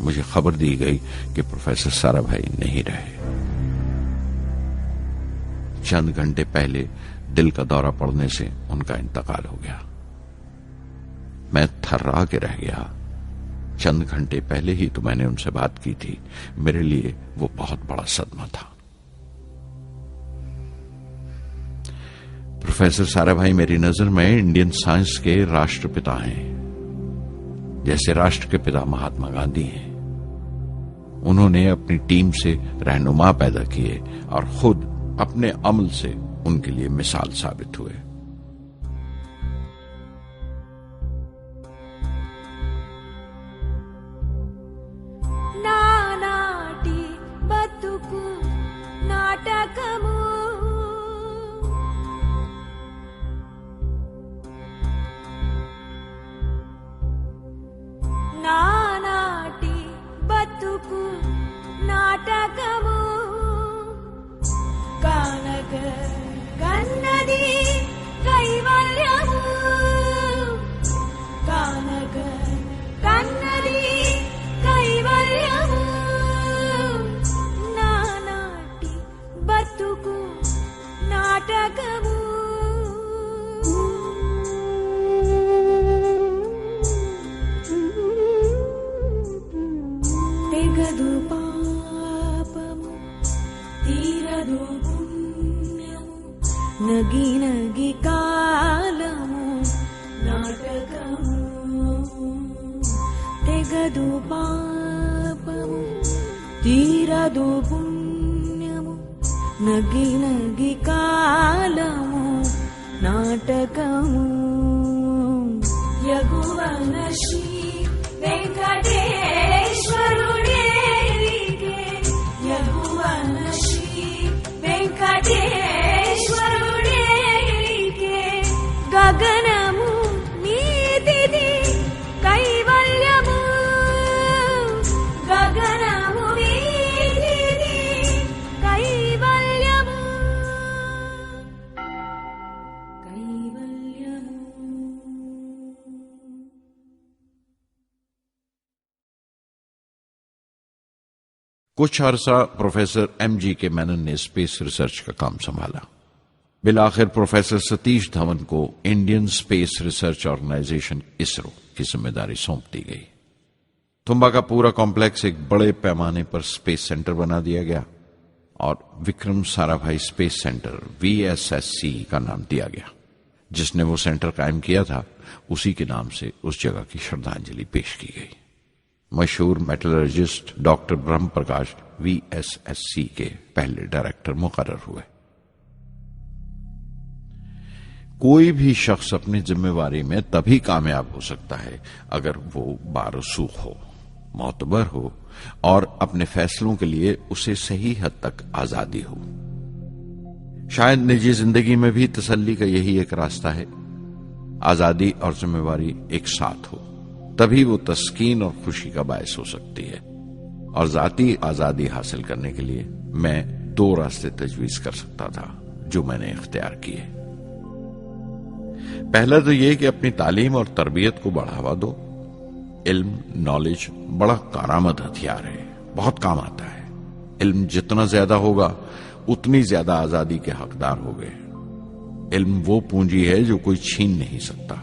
मुझे खबर दी गई कि प्रोफेसर साराभाई नहीं रहे। चंद घंटे पहले दिल का दौरा पड़ने से उनका इंतकाल हो गया। मैं थर्रा के रह गया। चंद घंटे पहले ही तो मैंने उनसे बात की थी। मेरे लिए वो बहुत बड़ा सदमा था। प्रोफेसर साराभाई मेरी नजर में इंडियन साइंस के राष्ट्रपिता हैं, जैसे राष्ट्र के पिता महात्मा गांधी हैं। उन्होंने अपनी टीम से रहनुमा पैदा किए और खुद अपने अमल से उनके लिए मिसाल साबित हुए। నానాటి బతుకు నాటకము తీరదు పాపము తీరదు పుణ్యము నగి నగి కాలము నాటకము యగువన శ్రీ వెంకటేశ్వరుడేరికే యగువన శ్రీ వెంకటేశ్వరుడేరికే గగనము నీతిది కైవల్యము గగనము నీతిది కైవల్యము కైవల్యము. कुछ अरसा प्रोफेसर एमजी के मेनन ने स्पेस रिसर्च का काम संभाला. बिलाखिर प्रोफेसर सतीश धवन को Indian space research organisation ISRO की जिम्मेदारी सौंप दी गई. तुम्बा का पूरा कॉम्प्लेक्स एक बड़े पैमाने पर स्पेस सेंटर बना दिया गया और Vikram Sarabhai space centre VSSC का नाम दिया गया. जिसने वो सेंटर कायम किया था उसी के नाम से उस जगह की श्रद्धांजलि पेश की गई. मशहूर मेटलर्जिस्ट डॉक्टर ब्रह्म प्रकाश VSSC के पहले डायरेक्टर मुकर्रर हुए. कोई भी शख्स अपनी जिम्मेवारी में तभी कामयाब हो सकता है अगर वो बारसूख हो, मोतबर हो और अपने फैसलों के लिए उसे सही हद तक आजादी हो. शायद निजी जिंदगी में भी तसल्ली का यही एक रास्ता है. आजादी और जिम्मेवारी एक साथ हो तभी वो तस्कीन और खुशी का बायस हो सकती है. और जाती आजादी हासिल करने के लिए मैं 2 रास्ते तजवीज कर सकता था जो मैंने इख्तियार किए. पहला तो यह कि अपनी तालीम और तरबियत को बढ़ावा दो. इल्म, नॉलेज बड़ा कारआमद हथियार है, बहुत काम आता है. इल्म जितना ज्यादा होगा उतनी ज्यादा आजादी के हकदार होगे. इल्म वो पूंजी है जो कोई छीन नहीं सकता.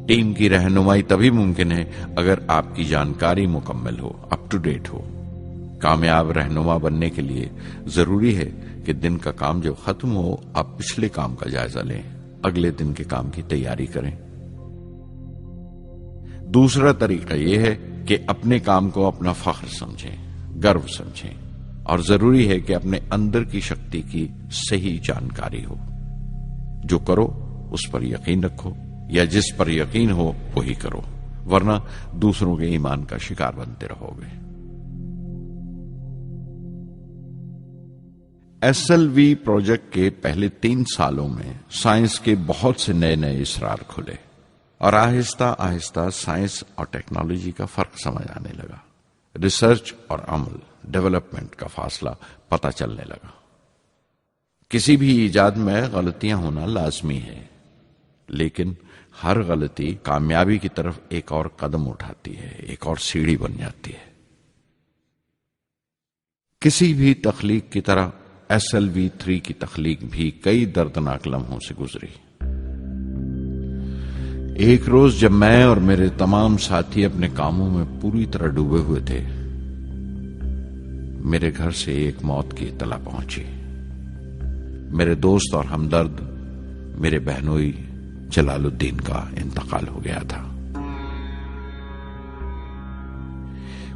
टीम की रहनुमाई तभी मुमकिन है अगर आपकी जानकारी मुकम्मल हो, अप टू डेट हो. कामयाब रहनुमा बनने के लिए जरूरी है कि दिन का काम जब खत्म हो आप पिछले काम का जायजा लें, अगले दिन के काम की तैयारी करें. दूसरा तरीका यह है कि अपने काम को अपना फख्र समझें, गर्व समझें और जरूरी है कि अपने अंदर की शक्ति की सही जानकारी हो. जो करो उस पर यकीन रखो या जिस पर यकीन हो वही करो, वरना दूसरों के ईमान का शिकार बनते रहोगे. SLV प्रोजेक्ट के पहले 3 सालों में साइंस के बहुत से नए नए इसरार खुले और आहिस्ता आहिस्ता साइंस और टेक्नोलॉजी का फर्क समझ आने लगा. रिसर्च और अमल, डेवलपमेंट का फासला पता चलने लगा. किसी भी इजाद में गलतियां होना लाजमी है, लेकिन हर गलती कामयाबी की तरफ एक और कदम उठाती है, एक और सीढ़ी बन जाती है. किसी भी तख्लीक की तरह SLV-3 की तख्लीक भी कई दर्दनाक लम्हों से गुजरी. एक रोज जब मैं और मेरे तमाम साथी अपने कामों में पूरी तरह डूबे हुए थे, मेरे घर से एक मौत की इत्तला पहुंची. मेरे दोस्त और हमदर्द मेरे बहनोई जलालुद्दीन का इंतकाल हो गया था.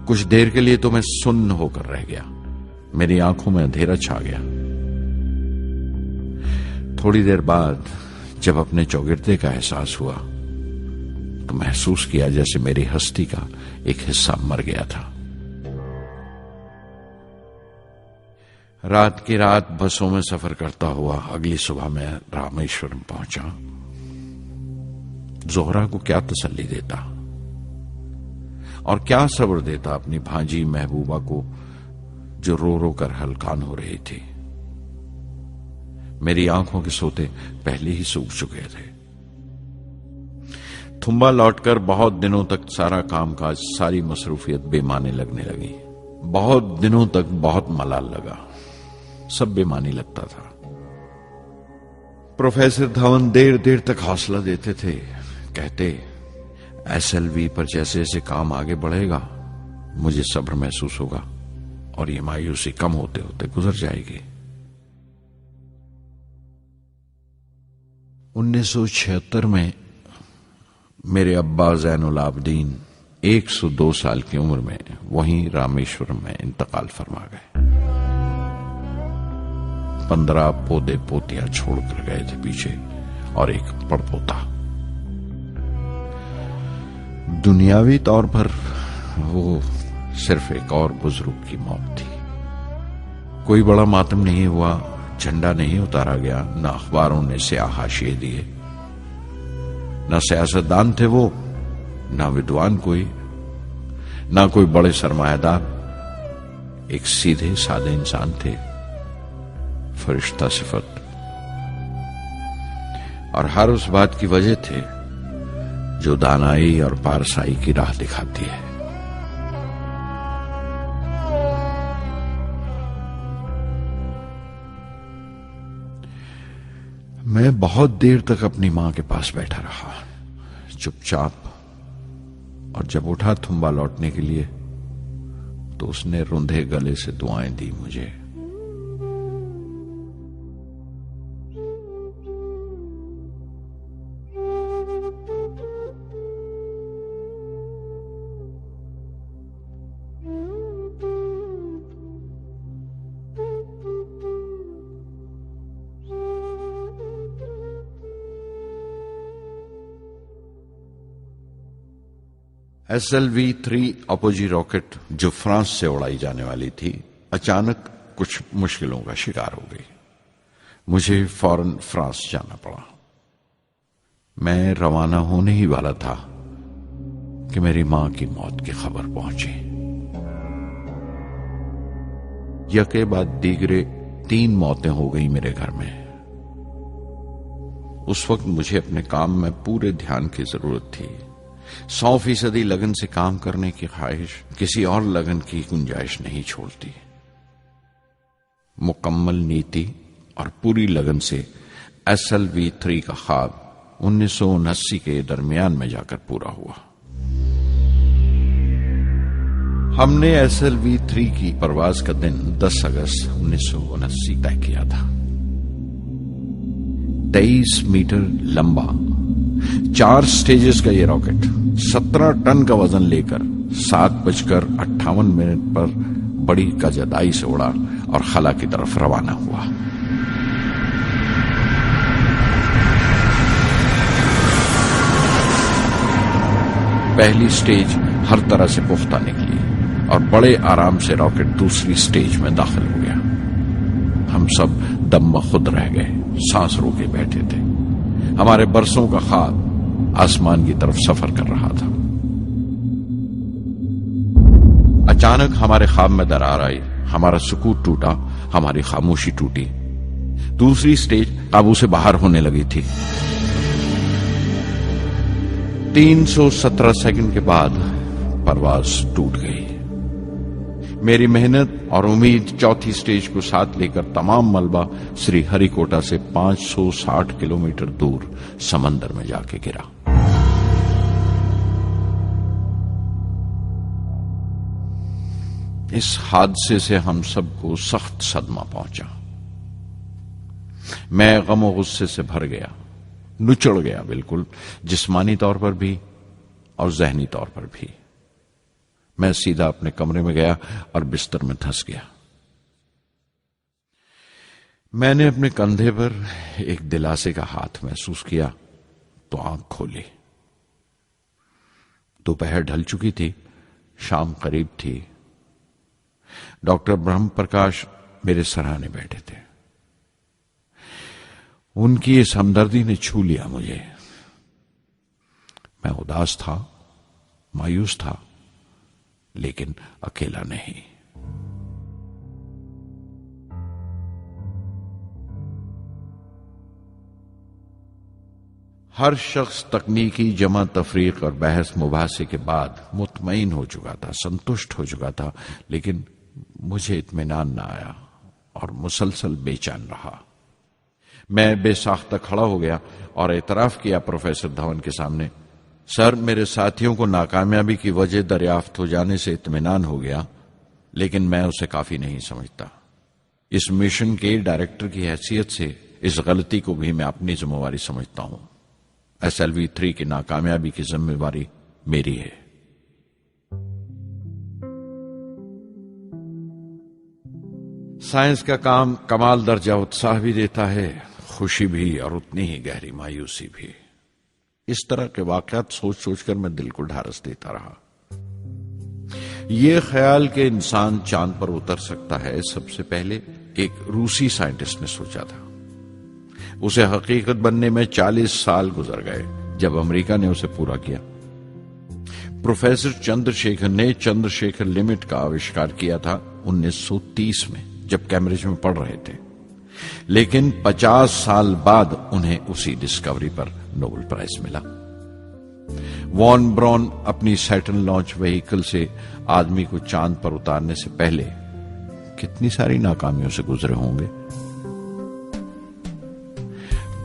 कुछ देर के लिए तो मैं सुन्न होकर रह गया. मेरी आंखों में अंधेरा छा गया. थोड़ी देर बाद जब अपने चौगिरदे का एहसास हुआ तो महसूस किया जैसे मेरी हस्ती का एक हिस्सा मर गया था. रात की रात बसों में सफर करता हुआ अगली सुबह मैं रामेश्वरम पहुंचा. जोहरा को क्या तसल्ली देता और क्या सब्र देता अपनी भांजी महबूबा को जो रो रो कर हलकान हो रही थी. मेरी आंखों के सोते पहले ही सूख चुके थे. थुम्बा लौटकर बहुत दिनों तक सारा कामकाज, सारी मसरूफियत बेमानी लगने लगी. बहुत दिनों तक बहुत मलाल लगा, सब बेमानी लगता था. प्रोफेसर धवन देर देर तक हौसला देते थे. कहते SLV पर जैसे जैसे काम आगे बढ़ेगा मुझे सब्र महसूस होगा और ये मायूसी कम होते होते गुजर जाएगी. 1976 में मेरे अब्बा ज़ैनुल आबदीन 102 साल की उम्र में वहीं रामेश्वरम में इंतकाल फरमा गए। 15 पोते पोतियां छोड़कर गए थे पीछे और एक पड़पोता। दुनियावी तौर पर वो सिर्फ एक और बुजुर्ग की मौत थी। कोई बड़ा मातम नहीं हुआ, झंडा नहीं उतारा गया, न अखबारों ने स्याह हाशिए दिए, न सियासतदान थे वो, न विद्वान कोई, न कोई बड़े सरमायादार। एक सीधे सादे इंसान थे, फरिश्ता सिफत। और हर उस बात की वजह थे जो दानाई और पारसाई की राह दिखाती है। मैं बहुत देर तक अपनी मां के पास बैठा रहा, चुपचाप। और जब उठा थुम्बा लौटने के लिए तो उसने रुंधे गले से दुआएं दी मुझे। SLV-3 अपोजी रॉकेट जो फ्रांस से उड़ाई जाने वाली थी, अचानक कुछ मुश्किलों का शिकार हो गई। मुझे फौरन फ्रांस जाना पड़ा। मैं रवाना होने ही वाला था कि मेरी मां की मौत की खबर पहुंची। यके बाद दीगरे 3 मौतें हो गई मेरे घर में। उस वक्त मुझे अपने काम में पूरे ध्यान की जरूरत थी। 100% लगन से काम करने की ख्वाहिश किसी और लगन की गुंजाइश नहीं छोड़ती। मुकम्मल नीति और पूरी लगन से SLV-3 का ख्वाब 1979 के दरमियान में जाकर पूरा हुआ। हमने SLV-3 की परवाज का दिन 10 अगस्त 1979 तय किया था। 23 मीटर लंबा 4 स्टेजेस का ये रॉकेट 17 टन का वजन लेकर 7:58 पर बड़ी कजदाई से उड़ा और खला की तरफ रवाना हुआ। पहली स्टेज हर तरह से पुख्ता निकली और बड़े आराम से रॉकेट दूसरी स्टेज में दाखिल हो गया। हम सब दम खुद रह गए, सांस रोके बैठे थे। हमारे बरसों का ख्वाब आसमान की तरफ सफर कर रहा था। अचानक हमारे ख्वाब में दरार आई, हमारा सुकूत टूटा, हमारी खामोशी टूटी। दूसरी स्टेज काबू से बाहर होने लगी थी। 317 सेकंड के बाद परवाज टूट गई। मेरी मेहनत और उम्मीद चौथी स्टेज को साथ लेकर तमाम मलबा श्रीहरिकोटा से 560 किलोमीटर दूर समंदर में जाके गिरा। इस हादसे से हम सबको सख्त सदमा पहुंचा। मैं गम और गुस्से से भर गया, नुचड़ गया, बिल्कुल जिस्मानी तौर पर भी और जहनी तौर पर भी। मैं सीधा अपने कमरे में गया और बिस्तर में धंस गया। मैंने अपने कंधे पर एक दिलासे का हाथ महसूस किया तो आंख खोली। दोपहर ढल चुकी थी, शाम करीब थी। डॉक्टर ब्रह्म प्रकाश मेरे सराहने बैठे थे। उनकी इस हमदर्दी ने छू लिया मुझे। मैं उदास था, मायूस था, लेकिन अकेला नहीं। हर शख्स तकनीकी जमा तफरीक और बहस मुबासे के बाद मुतमईन हो चुका था, संतुष्ट हो चुका था, लेकिन मुझे इत्मीनान न आया और मुसलसल बेचैन रहा। मैं बेसाख्ता खड़ा हो गया और एतराफ किया प्रोफेसर धवन के सामने, सर, मेरे साथियों को नाकामयाबी की वजह दरियाफ्त हो जाने से इत्मीनान हो गया, लेकिन मैं उसे काफी नहीं समझता। इस मिशन के डायरेक्टर की हैसियत से इस गलती को भी मैं अपनी जिम्मेवारी समझता हूं। SLV-3 की नाकामयाबी की जिम्मेवारी मेरी है। साइंस का काम कमाल दर्जा उत्साह भी देता है, खुशी भी और उतनी ही गहरी मायूसी भी। इस तरह के वाकयात सोच सोचकर मैं दिल को ढारस देता रहा। यह ख्याल कि इंसान चांद पर उतर सकता है सबसे पहले एक रूसी साइंटिस्ट ने सोचा था। उसे हकीकत बनने में 40 साल गुजर गए जब अमेरिका ने उसे पूरा किया। प्रोफेसर चंद्रशेखर ने चंद्रशेखर लिमिट का आविष्कार किया था 1930 में, जब कैम्ब्रिज में पढ़ रहे थे। लेकिन 50 साल बाद उन्हें उसी डिस्कवरी पर नोबेल प्राइज मिला। वॉन ब्रॉन अपनी सैटर्न लॉन्च व्हीकल से आदमी को चांद पर उतारने से पहले कितनी सारी नाकामियों से गुजरे होंगे।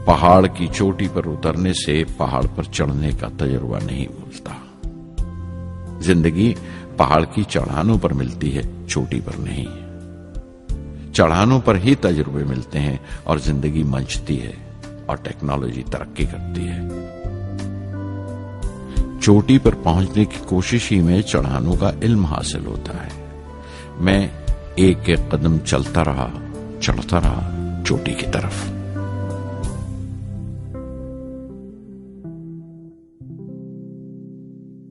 पहाड़ की चोटी पर उतरने से पहाड़ पर चढ़ने का तजुर्बा नहीं मिलता। जिंदगी पहाड़ की चढ़ानों पर मिलती है, चोटी पर नहीं। चढ़ानों पर ही तजुर्बे मिलते हैं और जिंदगी मंचती है और टेक्नोलॉजी तरक्की करती है। चोटी पर पहुंचने की कोशिश ही में चढ़ानों का इल्म हासिल होता है। मैं एक एक कदम चलता रहा, चढ़ता रहा चोटी की तरफ।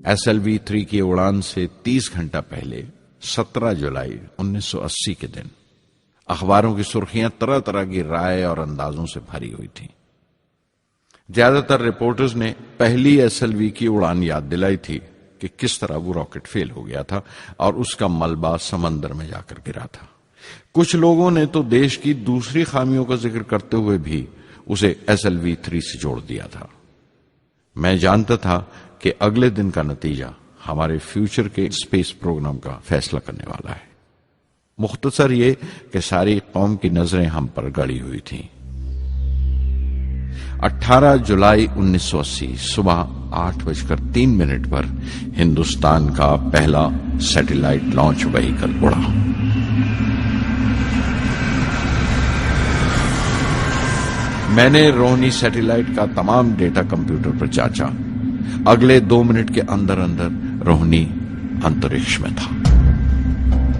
SLV-3 की उड़ान से 30 घंटा पहले 17 जुलाई 1980 के दिन अखबारों की सुर्खियां तरह तरह की राय और अंदाजों से भरी हुई थी। ज्यादातर रिपोर्टर्स ने पहली SLV की उड़ान याद दिलाई थी कि किस तरह वो रॉकेट फेल हो गया था और उसका मलबा समंदर में जाकर गिरा था। कुछ लोगों ने तो देश की दूसरी खामियों का जिक्र करते हुए भी उसे SLV-3 से जोड़ दिया था। मैं जानता था कि अगले दिन का नतीजा हमारे फ्यूचर के स्पेस प्रोग्राम का फैसला करने वाला है। मुख्तसर ये कि सारी कौम की नजरें हम पर गड़ी हुई थीं। 18 जुलाई 1980 सुबह 8:03 पर हिंदुस्तान का पहला सैटेलाइट लॉन्च व्हीकल उड़ा। मैंने रोहिणी सैटेलाइट का तमाम डेटा कंप्यूटर पर जांचा। अगले 2 मिनट के अंदर अंदर रोहिणी अंतरिक्ष में था।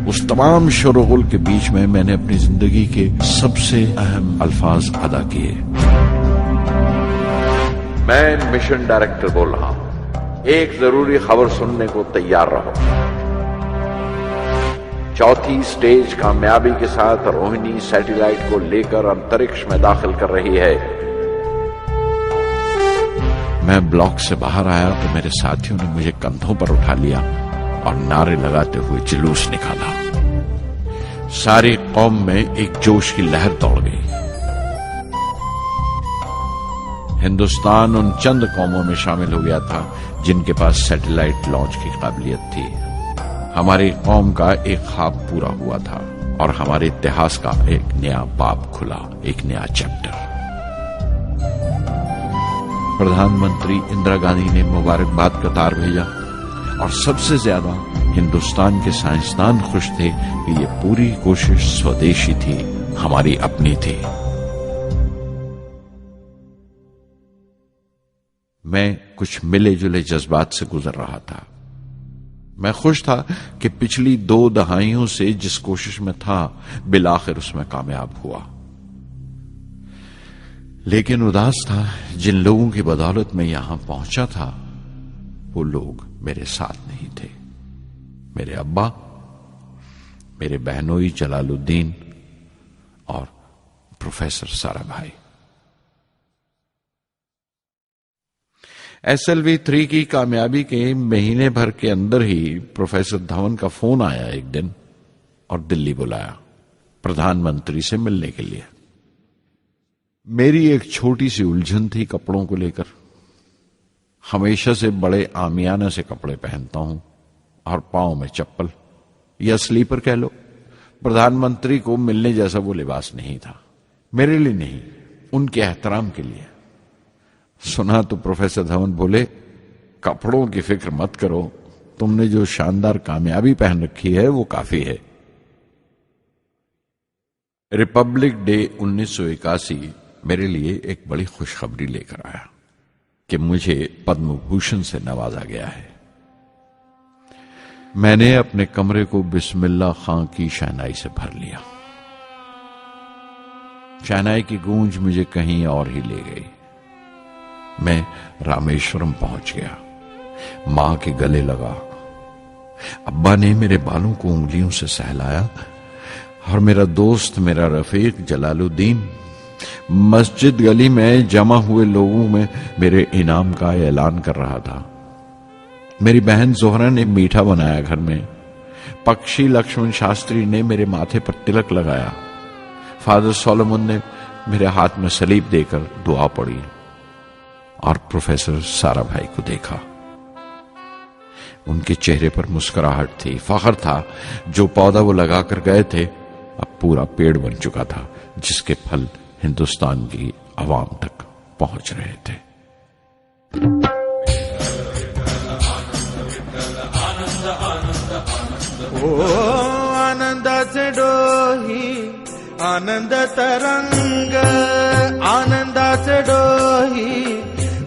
उस तमाम शोरगुल के बीच में मैंने अपनी जिंदगी के सबसे अहम अल्फाज अदा किए। मैं मिशन डायरेक्टर बोल रहा हूं, एक जरूरी खबर सुनने को तैयार रहो। चौथी स्टेज कामयाबी के साथ रोहिणी सैटेलाइट को लेकर अंतरिक्ष में दाखिल कर रही है। मैं ब्लॉक से बाहर आया तो मेरे साथियों ने मुझे कंधों पर उठा लिया और नारे लगाते हुए जुलूस निकाला। सारी कौम में एक जोश की लहर दौड़ गई। हिंदुस्तान उन चंद कौमों में शामिल हो गया था जिनके पास सैटेलाइट लॉन्च की काबिलियत थी। हमारी कौम का एक ख्वाब पूरा हुआ था और हमारे इतिहास का एक नया बाब खुला, एक नया चैप्टर। प्रधानमंत्री इंदिरा गांधी ने मुबारकबाद का तार भेजा और सबसे ज्यादा हिंदुस्तान के साइंसदान खुश थे कि ये पूरी कोशिश स्वदेशी थी, हमारी अपनी थी। मैं कुछ मिले जुले जज्बात से गुजर रहा था। मैं खुश था कि पिछली 2 दहाइयों से जिस कोशिश में था बिलाखिर उसमें कामयाब हुआ। लेकिन उदास था जिन लोगों की बदौलत में यहां पहुंचा था वो लोग मेरे साथ नहीं थे। मेरे अब्बा, मेरे बहनोई जलालुद्दीन और प्रोफेसर साराभाई। SLV-3 की कामयाबी के महीने भर के अंदर ही प्रोफेसर धवन का फोन आया एक दिन और दिल्ली बुलाया प्रधानमंत्री से मिलने के लिए। मेरी एक छोटी सी उलझन थी कपड़ों को लेकर। हमेशा से बड़े आमियाना से कपड़े पहनता हूं और पांव में चप्पल या स्लीपर कह लो। प्रधानमंत्री को मिलने जैसा वो लिबास नहीं था, मेरे लिए नहीं, उनके एहतराम के लिए। सुना तो प्रोफेसर धवन बोले, कपड़ों की फिक्र मत करो, तुमने जो शानदार कामयाबी पहन रखी है वो काफी है। रिपब्लिक डे 1981 मेरे लिए एक बड़ी खुशखबरी लेकर आया कि मुझे पद्म भूषण से नवाजा गया है। मैंने अपने कमरे को बिस्मिल्लाह खां की शहनाई से भर लिया। शहनाई की गूंज मुझे कहीं और ही ले गई। मैं रामेश्वरम पहुंच गया, मां के गले लगा। अब्बा ने मेरे बालों को उंगलियों से सहलाया और मेरा दोस्त, मेरा रफीक जलालुद्दीन मस्जिद गली में जमा हुए लोगों में मेरे इनाम का ऐलान कर रहा था। मेरी बहन जोहरा ने मीठा बनाया घर में। पक्षी लक्ष्मण शास्त्री ने मेरे माथे पर तिलक लगाया। फादर सोलोमन ने मेरे हाथ में सलीब देकर दुआ पढ़ी और प्रोफेसर सारा भाई को देखा। उनके चेहरे पर मुस्कुराहट थी, फख्र था। जो पौधा वो लगाकर गए थे अब पूरा पेड़ बन चुका था, जिसके फल हिंदुस्तान की आवाम तक पहुंच रहे थे। ओ आनंदाचे डोही आनंद तरंग, आनंदाचे डोही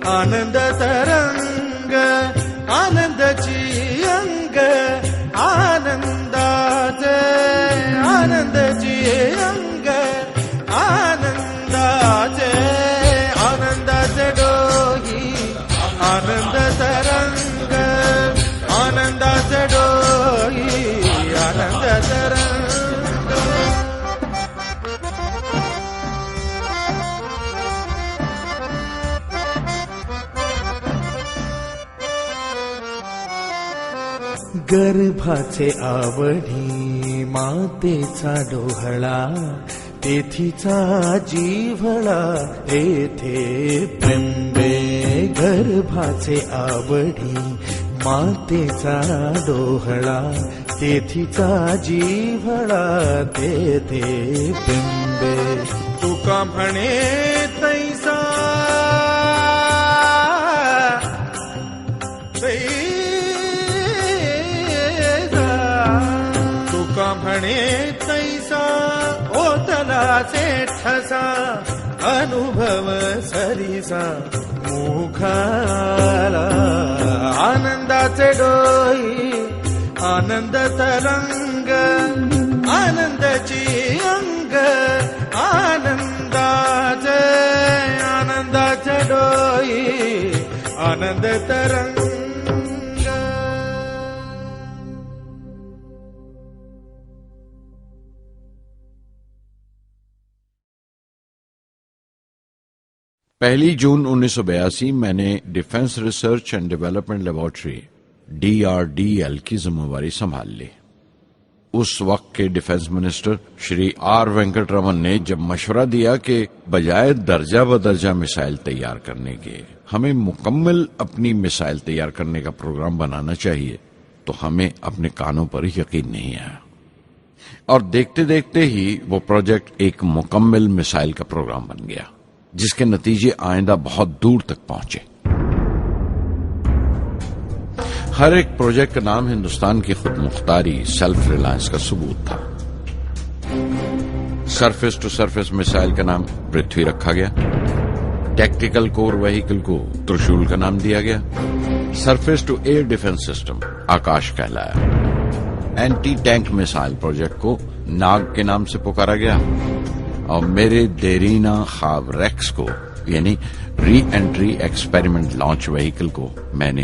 आनंद तरंग, आनंदाची अंग, आनंदाचे आनंदाची अंग, आनंदाचे आनंदाचे डोही आनंद तरंग, आनंदाचे डोही आनंद तरंग। गर्भाचे आवडी मातेचा डोहळा, तेथीचा जिव्हाळा येथे बिंबे। गर्भाचे आवडी मातेचा डोहळा, तेथीचा जिव्हाळा तेथे बिंबे। तुका म्हणे तैसा तुका म्हणे तैसा ओतलाचे ठसा, अनुभव सरीसा मुखाला। आनंदाचे डोही आनंद तरंग, आनंदाची अंग, आनंदाचे आनंदाचे डोही आनंद तरंग। पहली जून 1982 मैंने defence research and development laboratory DRDL की जिम्मेवारी संभाल ली। उस वक्त के defence minister Shri R Venkataraman ने जब मशवरा दिया कि बजाय दर्जा बदर्जा मिसाइल तैयार करने के हमें मुकम्मल अपनी मिसाइल तैयार करने का प्रोग्राम बनाना चाहिए, तो हमें अपने कानों पर यकीन नहीं आया और देखते देखते ही वो प्रोजेक्ट एक मुकम्मल मिसाइल का प्रोग्राम बन गया, जिसके नतीजे आइंदा बहुत दूर तक पहुंचे। हर एक प्रोजेक्ट का नाम हिंदुस्तान की खुद मुख्तारी, सेल्फ रिलायंस का सबूत था। सरफेस टू सरफेस मिसाइल का नाम पृथ्वी रखा गया, टैक्टिकल कोर व्हीकल को त्रिशूल का नाम दिया गया, surface to air defence system Akash कहलाया, एंटी टैंक मिसाइल प्रोजेक्ट को नाग के नाम से पुकारा गया और मेरे देरीना ख्वाब रेक्स को यानी re entry experiment launch vehicle को मैंने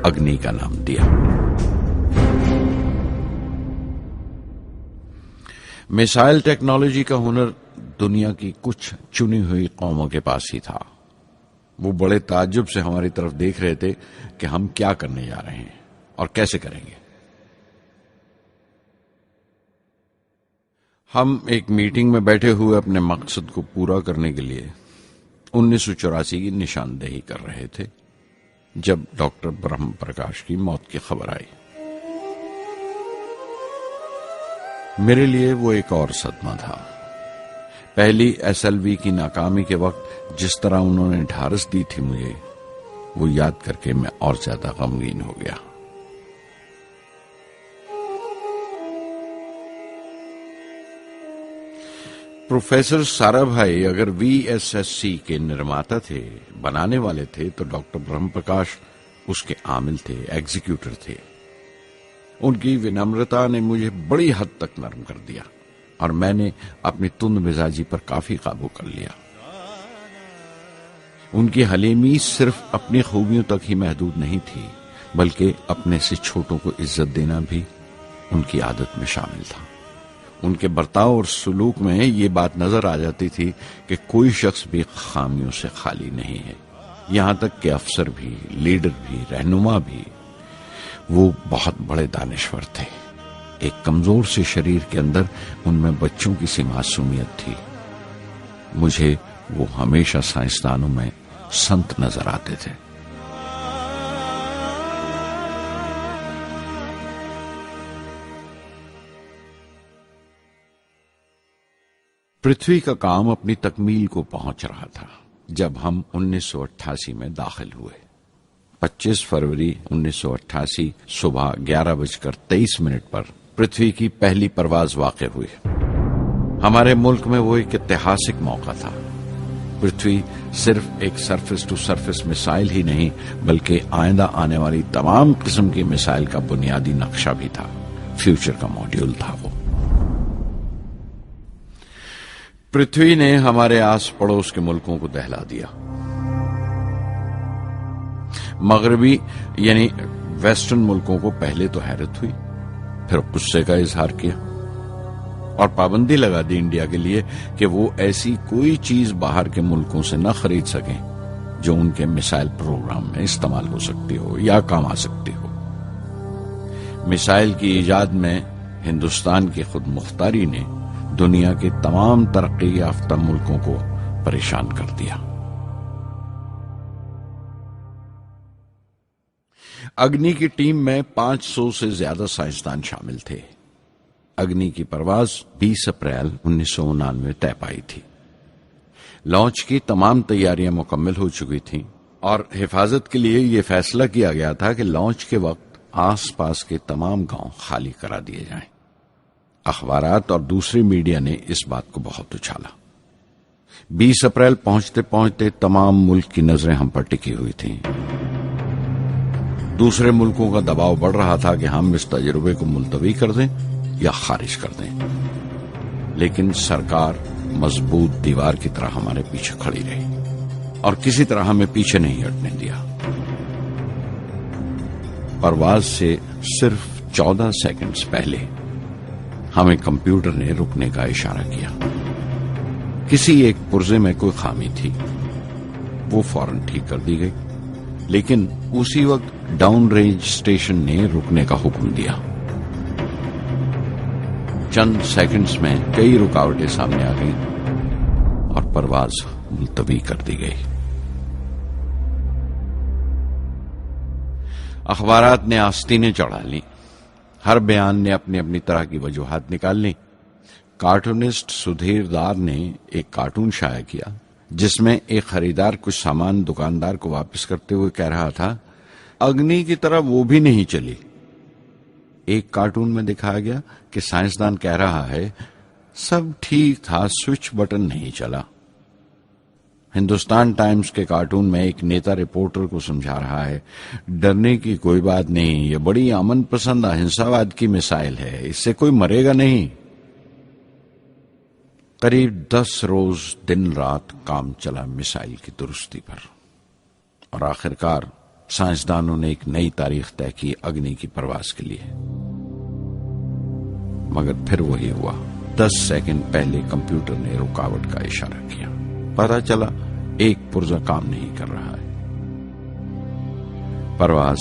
अग्नि का नाम दिया। मिसाइल टेक्नोलॉजी का हुनर दुनिया की कुछ चुनी हुई कौमों के पास ही था। वो बड़े ताज्जुब से हमारी तरफ देख रहे थे कि हम क्या करने जा रहे हैं और कैसे करेंगे। हम एक मीटिंग में बैठे हुए अपने मकसद को पूरा करने के लिए 1984 की निशानदेही कर रहे थे जब डॉक्टर ब्रह्म प्रकाश की मौत की खबर आई। मेरे लिए वो एक और सदमा था। पहली SLV की नाकामी के वक्त जिस तरह उन्होंने ढारस दी थी मुझे, वो याद करके मैं और ज्यादा गमगीन हो गया। प्रोफेसर सारा भाई अगर VSSC के निर्माता थे, बनाने वाले थे, तो डॉक्टर ब्रह्म प्रकाश उसके आमिल थे, एग्जीक्यूटर थे। उनकी विनम्रता ने मुझे बड़ी हद तक नरम कर दिया। और मैंने अपनी तुंद मिजाजी पर काफी काबू कर लिया। उनकी हलीमी सिर्फ अपनी खूबियों तक ही महदूद नहीं थी, बल्कि अपने से छोटों को इज्जत देना भी उनकी आदत में शामिल था। उनके बर्ताव और सुलूक में ये बात नजर आ जाती थी कि कोई शख्स भी खामियों से खाली नहीं है। यहां तक कि अफसर भी, लीडर भी, रहनुमा भी। वो बहुत बड़े दानिश्वर थे। एक कमजोर से शरीर के अंदर उनमें बच्चों की सी मासूमियत थी। मुझे वो हमेशा साइंसदानों में संत नजर आते थे। पृथ्वी का काम अपनी तकमील को पहुंच रहा था जब हम 1988 में दाखिल हुए। 25 फरवरी 1988 सुबह 11:23 पर पृथ्वी की पहली परवाज वाक़ हुई। हमारे मुल्क में वो एक ऐतिहासिक मौका था। पृथ्वी सिर्फ एक सरफेस टू सरफेस मिसाइल ही नहीं, बल्कि आइंदा आने वाली तमाम किस्म की मिसाइल का बुनियादी नक्शा भी था। फ्यूचर का मॉड्यूल था वो। पृथ्वी ने हमारे आस पड़ोस के मुल्कों को दहला दिया। मगरबी यानी वेस्टर्न मुल्कों को पहले तो हैरत हुई, फिर गुस्से का इजहार किया और पाबंदी लगा दी इंडिया के लिए कि वो ऐसी कोई चीज बाहर के मुल्कों से न खरीद सकें जो उनके मिसाइल प्रोग्राम में इस्तेमाल हो सकती हो या काम आ सकती हो। मिसाइल की इजाद में हिंदुस्तान की खुद मुख्तारी ने दुनिया के तमाम तरक्की याफ्ता मुल्कों को परेशान कर दिया। अग्नि की टीम में 500 से ज्यादा साइंसदान शामिल थे। अग्नि की परवाज 20 अप्रैल 1999 तय पाई थी। लॉन्च की तमाम तैयारियां मुकम्मल हो चुकी थीं और हिफाजत के लिए यह फैसला किया गया था कि लॉन्च के वक्त आसपास के तमाम गांव खाली करा दिए जाएं। अखबारात और दूसरी मीडिया ने इस बात को बहुत उछाला। 20 अप्रैल पहुंचते पहुंचते तमाम मुल्क की नजरें हम पर टिकी हुई थीं। दूसरे मुल्कों का दबाव बढ़ रहा था कि हम इस तजुर्बे को मुलतवी कर दें या खारिज कर दें, लेकिन सरकार मजबूत दीवार की तरह हमारे पीछे खड़ी रही और किसी तरह हमें पीछे नहीं हटने दिया। परवाज से सिर्फ 14 सेकंड्स पहले हमें कंप्यूटर ने रुकने का इशारा किया। किसी एक पुर्जे में कोई खामी थी, वो फौरन ठीक कर दी गई, लेकिन उसी वक्त डाउन रेंज स्टेशन ने रुकने का हुक्म दिया। चंद सेकंड्स में कई रुकावटें सामने आ गईं और परवाज मुलतवी कर दी गई। अखबारात ने आस्तीनें चढ़ा ली। हर बयान ने अपनी अपनी तरह की वजूहात निकाल ली। कार्टूनिस्ट सुधीर दार ने एक कार्टून शाया किया जिसमें एक खरीदार कुछ सामान दुकानदार को वापस करते हुए कह रहा था, अग्नि की तरह वो भी नहीं चली। एक कार्टून में दिखाया गया कि साइंसदान कह रहा है, सब ठीक था, स्विच बटन नहीं चला। हिंदुस्तान टाइम्स के कार्टून में एक नेता रिपोर्टर को समझा रहा है, डरने की कोई बात नहीं, ये बड़ी अमन पसंद अहिंसावाद की मिसाइल है, इससे कोई मरेगा नहीं। करीब 10 रोज दिन रात काम चला मिसाइल की दुरुस्ती पर और आखिरकार साइंसदानों ने एक नई तारीख तय की अग्नि की परवाज के लिए। मगर फिर वही हुआ। 10 सेकंड पहले कंप्यूटर ने रुकावट का इशारा किया। पता चला एक पुर्जा काम नहीं कर रहा है। परवाज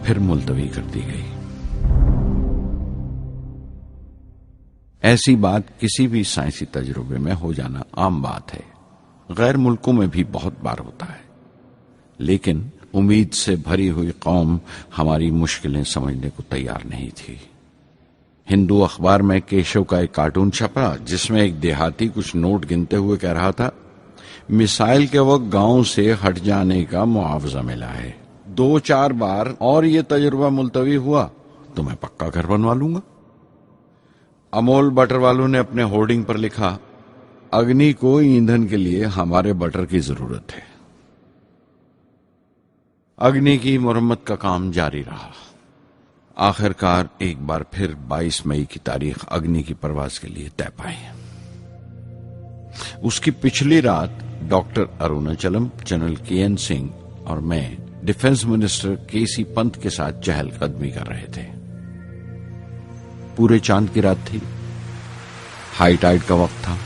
फिर मुलतवी कर दी गई। ऐसी बात किसी भी साइंसी तजुर्बे में हो जाना आम बात है। गैर मुल्कों में भी बहुत बार होता है, लेकिन उम्मीद से भरी हुई कौम हमारी मुश्किलें समझने को तैयार नहीं थी। हिंदू अखबार में केशव का एक कार्टून छपा जिसमें एक देहाती कुछ नोट गिनते हुए कह रहा था, मिसाइल के वक्त गांव से हट जाने का मुआवजा मिला है। 2-4 बार और ये तजुर्बा मुलतवी हुआ तो मैं पक्का घर बनवा लूंगा। अमोल बटर वालों ने अपने होर्डिंग पर लिखा, अग्नि को ईंधन के लिए हमारे बटर की जरूरत है। अग्नि की मुरम्मत का काम जारी रहा। आखिरकार एक बार फिर 22 मई की तारीख अग्नि की परवाज के लिए तय पाई। उसकी पिछली रात doctor Arunachalam, general KN Singh और मैं डिफेंस मिनिस्टर KC पंत के साथ चहलकदमी कर रहे थे। पूरे चांद की रात थी, हाई टाइड का वक्त था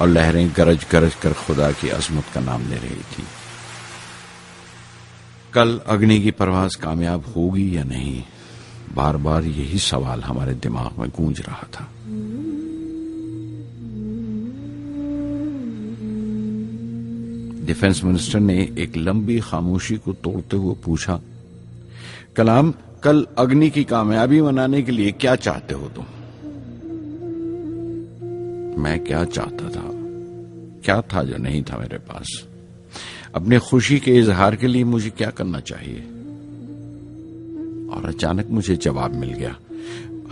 और लहरें गरज गरज कर खुदा की अजमत का नाम ले रही थी। कल अग्नि की परवाज कामयाब होगी या नहीं, बार बार यही सवाल हमारे दिमाग में गूंज रहा था। डिफेंस मिनिस्टर ने एक लंबी खामोशी को तोड़ते हुए पूछा, कलाम, कल अग्नि की कामयाबी मनाने के लिए क्या चाहते हो तुम? मैं क्या चाहता था? क्या था जो नहीं था मेरे पास? अपनी खुशी के इजहार के लिए मुझे क्या करना चाहिए? और अचानक मुझे जवाब मिल गया,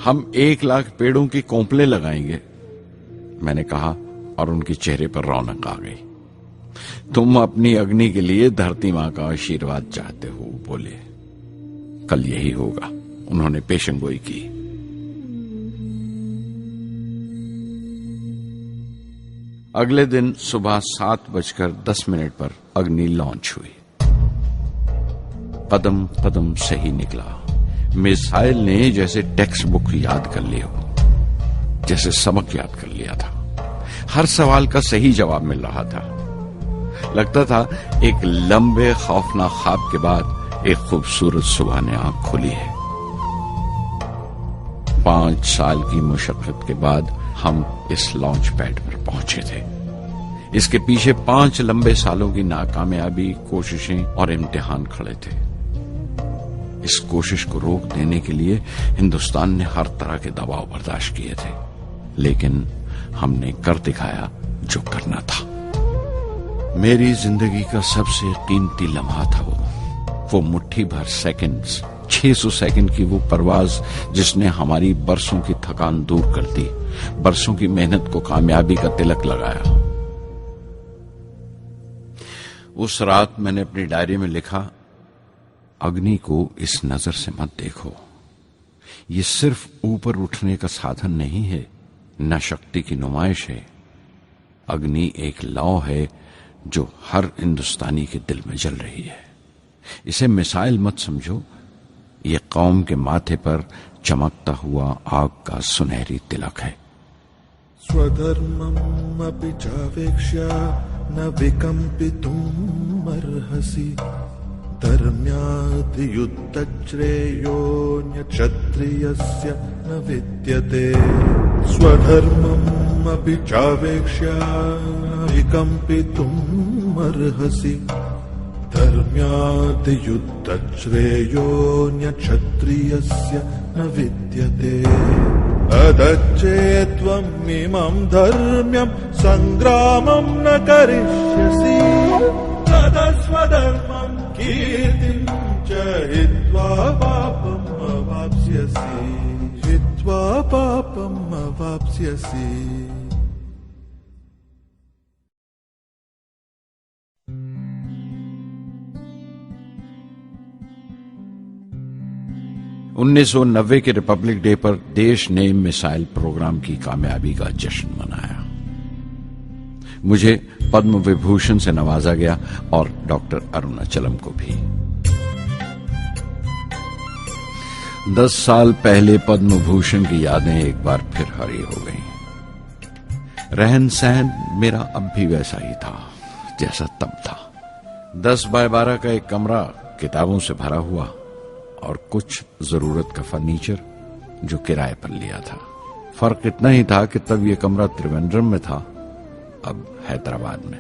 हम 1 लाख पेड़ों की कोंपले लगाएंगे, मैंने कहा और उनके चेहरे पर रौनक आ गई। तुम अपनी अग्नि के लिए धरती मां का आशीर्वाद चाहते हो, बोले। कल यही होगा, उन्होंने पेशेंगोई की। अगले दिन सुबह 7:10 पर अग्नि लॉन्च हुई। कदम कदम सही निकला। मिसाइल ने जैसे टेक्स्ट बुक याद कर लिया हो, जैसे सबक याद कर लिया था। हर सवाल का सही जवाब मिल रहा था। लगता था एक लंबे खौफनाक ख्वाब के बाद एक खूबसूरत सुबह ने आंख खोली है। 5 साल की मुशक्कत के बाद हम इस लॉन्च पैड पर पहुंचे थे। इसके पीछे 5 लंबे सालों की नाकामयाबी, कोशिशें और इम्तिहान खड़े थे। इस कोशिश को रोक देने के लिए हिंदुस्तान ने हर तरह के दबाव बर्दाश्त किए थे, लेकिन हमने कर दिखाया जो करना था। मेरी जिंदगी का सबसे कीमती लम्हा था वो मुट्ठी भर सेकंड्स, 600 सेकंड की वो परवाज जिसने हमारी बरसों की थकान दूर कर दी, बरसों की मेहनत को कामयाबी का तिलक लगाया। उस रात मैंने अपनी डायरी में लिखा, अग्नि को इस नजर से मत देखो। ये सिर्फ ऊपर उठने का साधन नहीं है, न शक्ति की नुमाइश है। अग्नि एक लौ है जो हर हिंदुस्तानी के दिल में जल रही है। इसे मिसाइल मत समझो, ये कौम के माथे पर चमकता हुआ आग का सुनहरी तिलक है। स्वधर्मम् अपि चावेक्ष्य न विकम्पितुम् अर्हसि, धर्म्याद् युद्धश्रेयोऽन्यक्षत्रियस्य न विद्यते। स्वधर्मम् अपि चावेक्ष्य न विकम्पितुम् अर्हसि, धर्म्याद् युद्धश्रेयोऽन्यक्षत्रियस्य न विद्यते। अदच्चेत्त्वम् इमम् धर्म्यम् सङ्ग्रामम् न करिष्यसि, तदस्वधर्मम् कीर्तिम् च हित्वा पापम् अवाप्स्यसि, हित्वा पापम् अवाप्स्यसि। $1990 के रिपब्लिक डे पर देश ने मिसाइल प्रोग्राम की कामयाबी का जश्न मनाया। मुझे पद्म विभूषण से नवाजा गया और डॉक्टर अरुणाचलम को भी। 10 साल पहले पद्म भूषण की यादें एक बार फिर हरी हो गईं। रहन सहन मेरा अब भी वैसा ही था जैसा तब था। 10 बाय 12 का एक कमरा किताबों से भरा हुआ और कुछ जरूरत का फर्नीचर जो किराए पर लिया था। फर्क इतना ही था कि तब यह कमरा त्रिवेंद्रम में था, अब हैदराबाद में।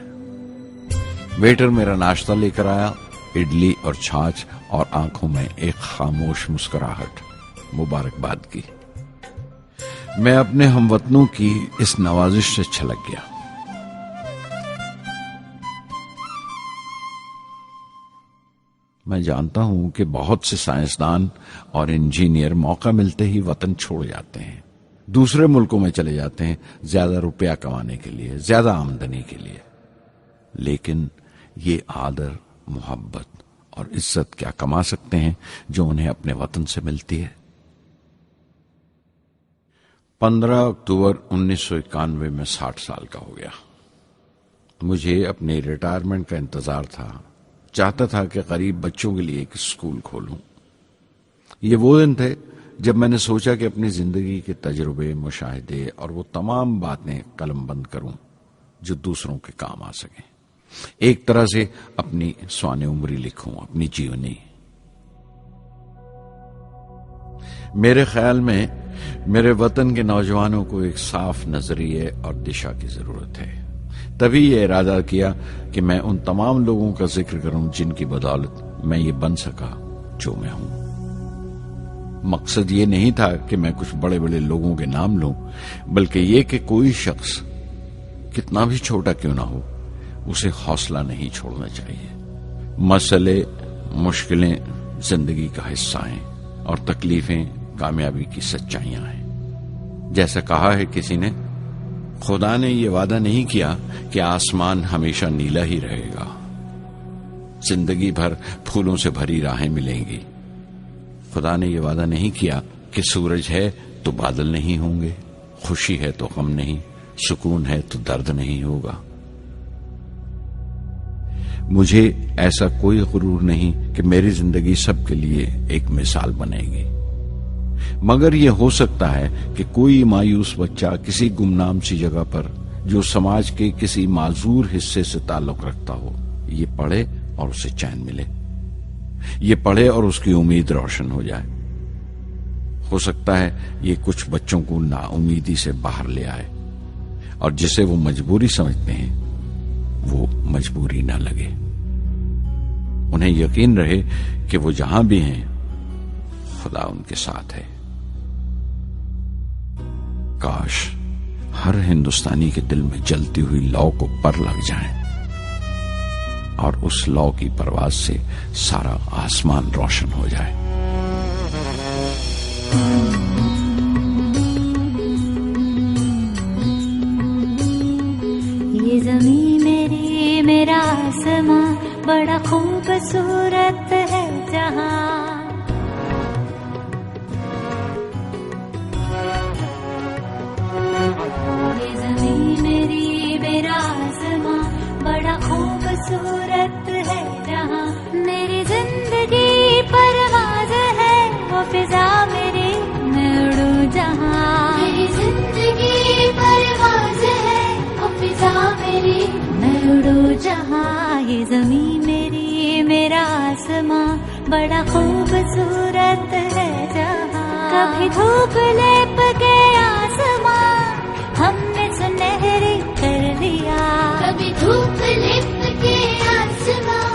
वेटर मेरा नाश्ता लेकर आया, इडली और छाछ और आंखों में एक खामोश मुस्कुराहट, मुबारकबाद की। मैं अपने हमवतनों की इस नवाजिश से छलक गया। मैं जानता हूं कि बहुत से साइंसदान और इंजीनियर मौका मिलते ही वतन छोड़ जाते हैं, दूसरे मुल्कों में चले जाते हैं ज्यादा रुपया कमाने के लिए, ज्यादा आमदनी के लिए। लेकिन ये आदर, मोहब्बत और इज्जत क्या कमा सकते हैं जो उन्हें अपने वतन से मिलती है? 15 अक्टूबर 1991 में 60 साल का हो गया। मुझे अपने रिटायरमेंट का इंतजार था। चाहता था कि गरीब बच्चों के लिए एक स्कूल खोलूं। ये वो दिन थे जब मैंने सोचा कि अपनी जिंदगी के तजुर्बे, मुशाहिदे और वो तमाम बातें कलमबंद करूं जो दूसरों के काम आ सकें। एक तरह से अपनी स्वाने उम्री लिखूं, अपनी जीवनी। मेरे ख्याल में मेरे वतन के नौजवानों को एक साफ नजरिए और दिशा की जरूरत है। तभी ये इरादा किया कि मैं उन तमाम लोगों का जिक्र करूं जिनकी बदौलत मैं ये बन सका जो मैं हूं। मकसद ये नहीं था कि मैं कुछ बड़े बड़े लोगों के नाम लूं, बल्कि ये कि कोई शख्स कितना भी छोटा क्यों ना हो, उसे हौसला नहीं छोड़ना चाहिए। मसले, मुश्किलें जिंदगी का हिस्सा हैं और तकलीफें कामयाबी की सच्चाइयां हैं। जैसा कहा है किसी ने, खुदा ने यह वादा नहीं किया कि आसमान हमेशा नीला ही रहेगा, जिंदगी भर फूलों से भरी राहें मिलेंगी। खुदा ने यह वादा नहीं किया कि सूरज है तो बादल नहीं होंगे, खुशी है तो गम नहीं, सुकून है तो दर्द नहीं होगा। मुझे ऐसा कोई गुरूर नहीं कि मेरी जिंदगी सबके लिए एक मिसाल बनेगी, मगर यह हो सकता है कि कोई मायूस बच्चा किसी गुमनाम सी जगह पर जो समाज के किसी माजूर हिस्से से ताल्लुक रखता हो, ये पढ़े और उसे चैन मिले। ये पढ़े और उसकी उम्मीद रोशन हो जाए। हो सकता है ये कुछ बच्चों को नाउमीदी से बाहर ले आए और जिसे वो मजबूरी समझते हैं वो मजबूरी ना लगे। उन्हें यकीन रहे कि वो जहां भी हैं खुदा उनके साथ है। काश हर हिंदुस्तानी के दिल में जलती हुई लौ को पर लग जाए और उस लौ की परवाज से सारा आसमान रोशन हो जाए। ये ज़मीं मेरी, मेरा आसमां, बड़ा खूबसूरत है जहां। ये ज़मीं मेरी, मेरा आसमां, बड़ा खूबसूरत है जहां। मेरी जिंदगी परवाज़ है, वो फिजा मेरी, मैं उड़ूं जहां। मेरी जिंदगी परवाज़ है, वो फिजा मेरी, मैं उड़ूं जहां। ये ज़मीं मेरी, मेरा आसमां, बड़ा खूबसूरत है जहां। कभी धूप लेप के आसमां हमने सुनहरी कर लिया। कभी धूप लेप के आसमां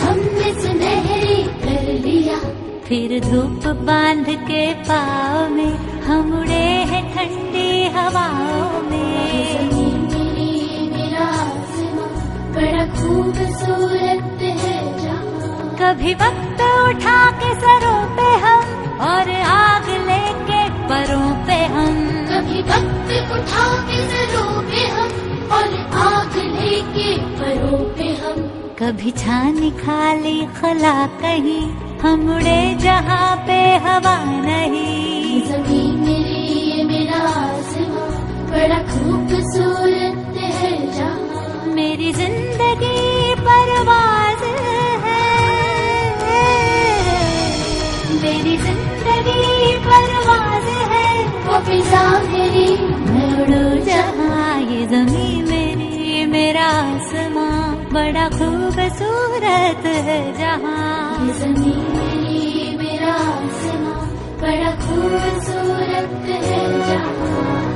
हमने सुनहरी कर लिया। फिर धूप बांध के पाँव में हम उड़े हैं ठंडी हवाओं में। ज़मीं मेरी, मेरा आसमां, बड़ा खूबसूरत है जहां। कभी वक्त उठा के सरों पे हम और आग लेके परों पे हम। कभी वक्त उठा के सरों पे हम और आग लेके परों पे हम। कभी छानी खाली खला कहीं, हम उड़े जहाँ पे हवा नहीं। ज़मीं मेरी, मेरा आसमां, बड़ा खूबसूरत है जहां। मेरी जिंदगी परवाज़ है, मेरी जिंदगी परवाज़ है, वो फिजा मेरी, मैं उड़ूं जहां। ये ज़मीं मेरी, मेरा आसमां, बड़ा खूबसूरत है जहां। ये ज़मीं मेरी, मेरा आसमां, बड़ा खूबसूरत है जहां।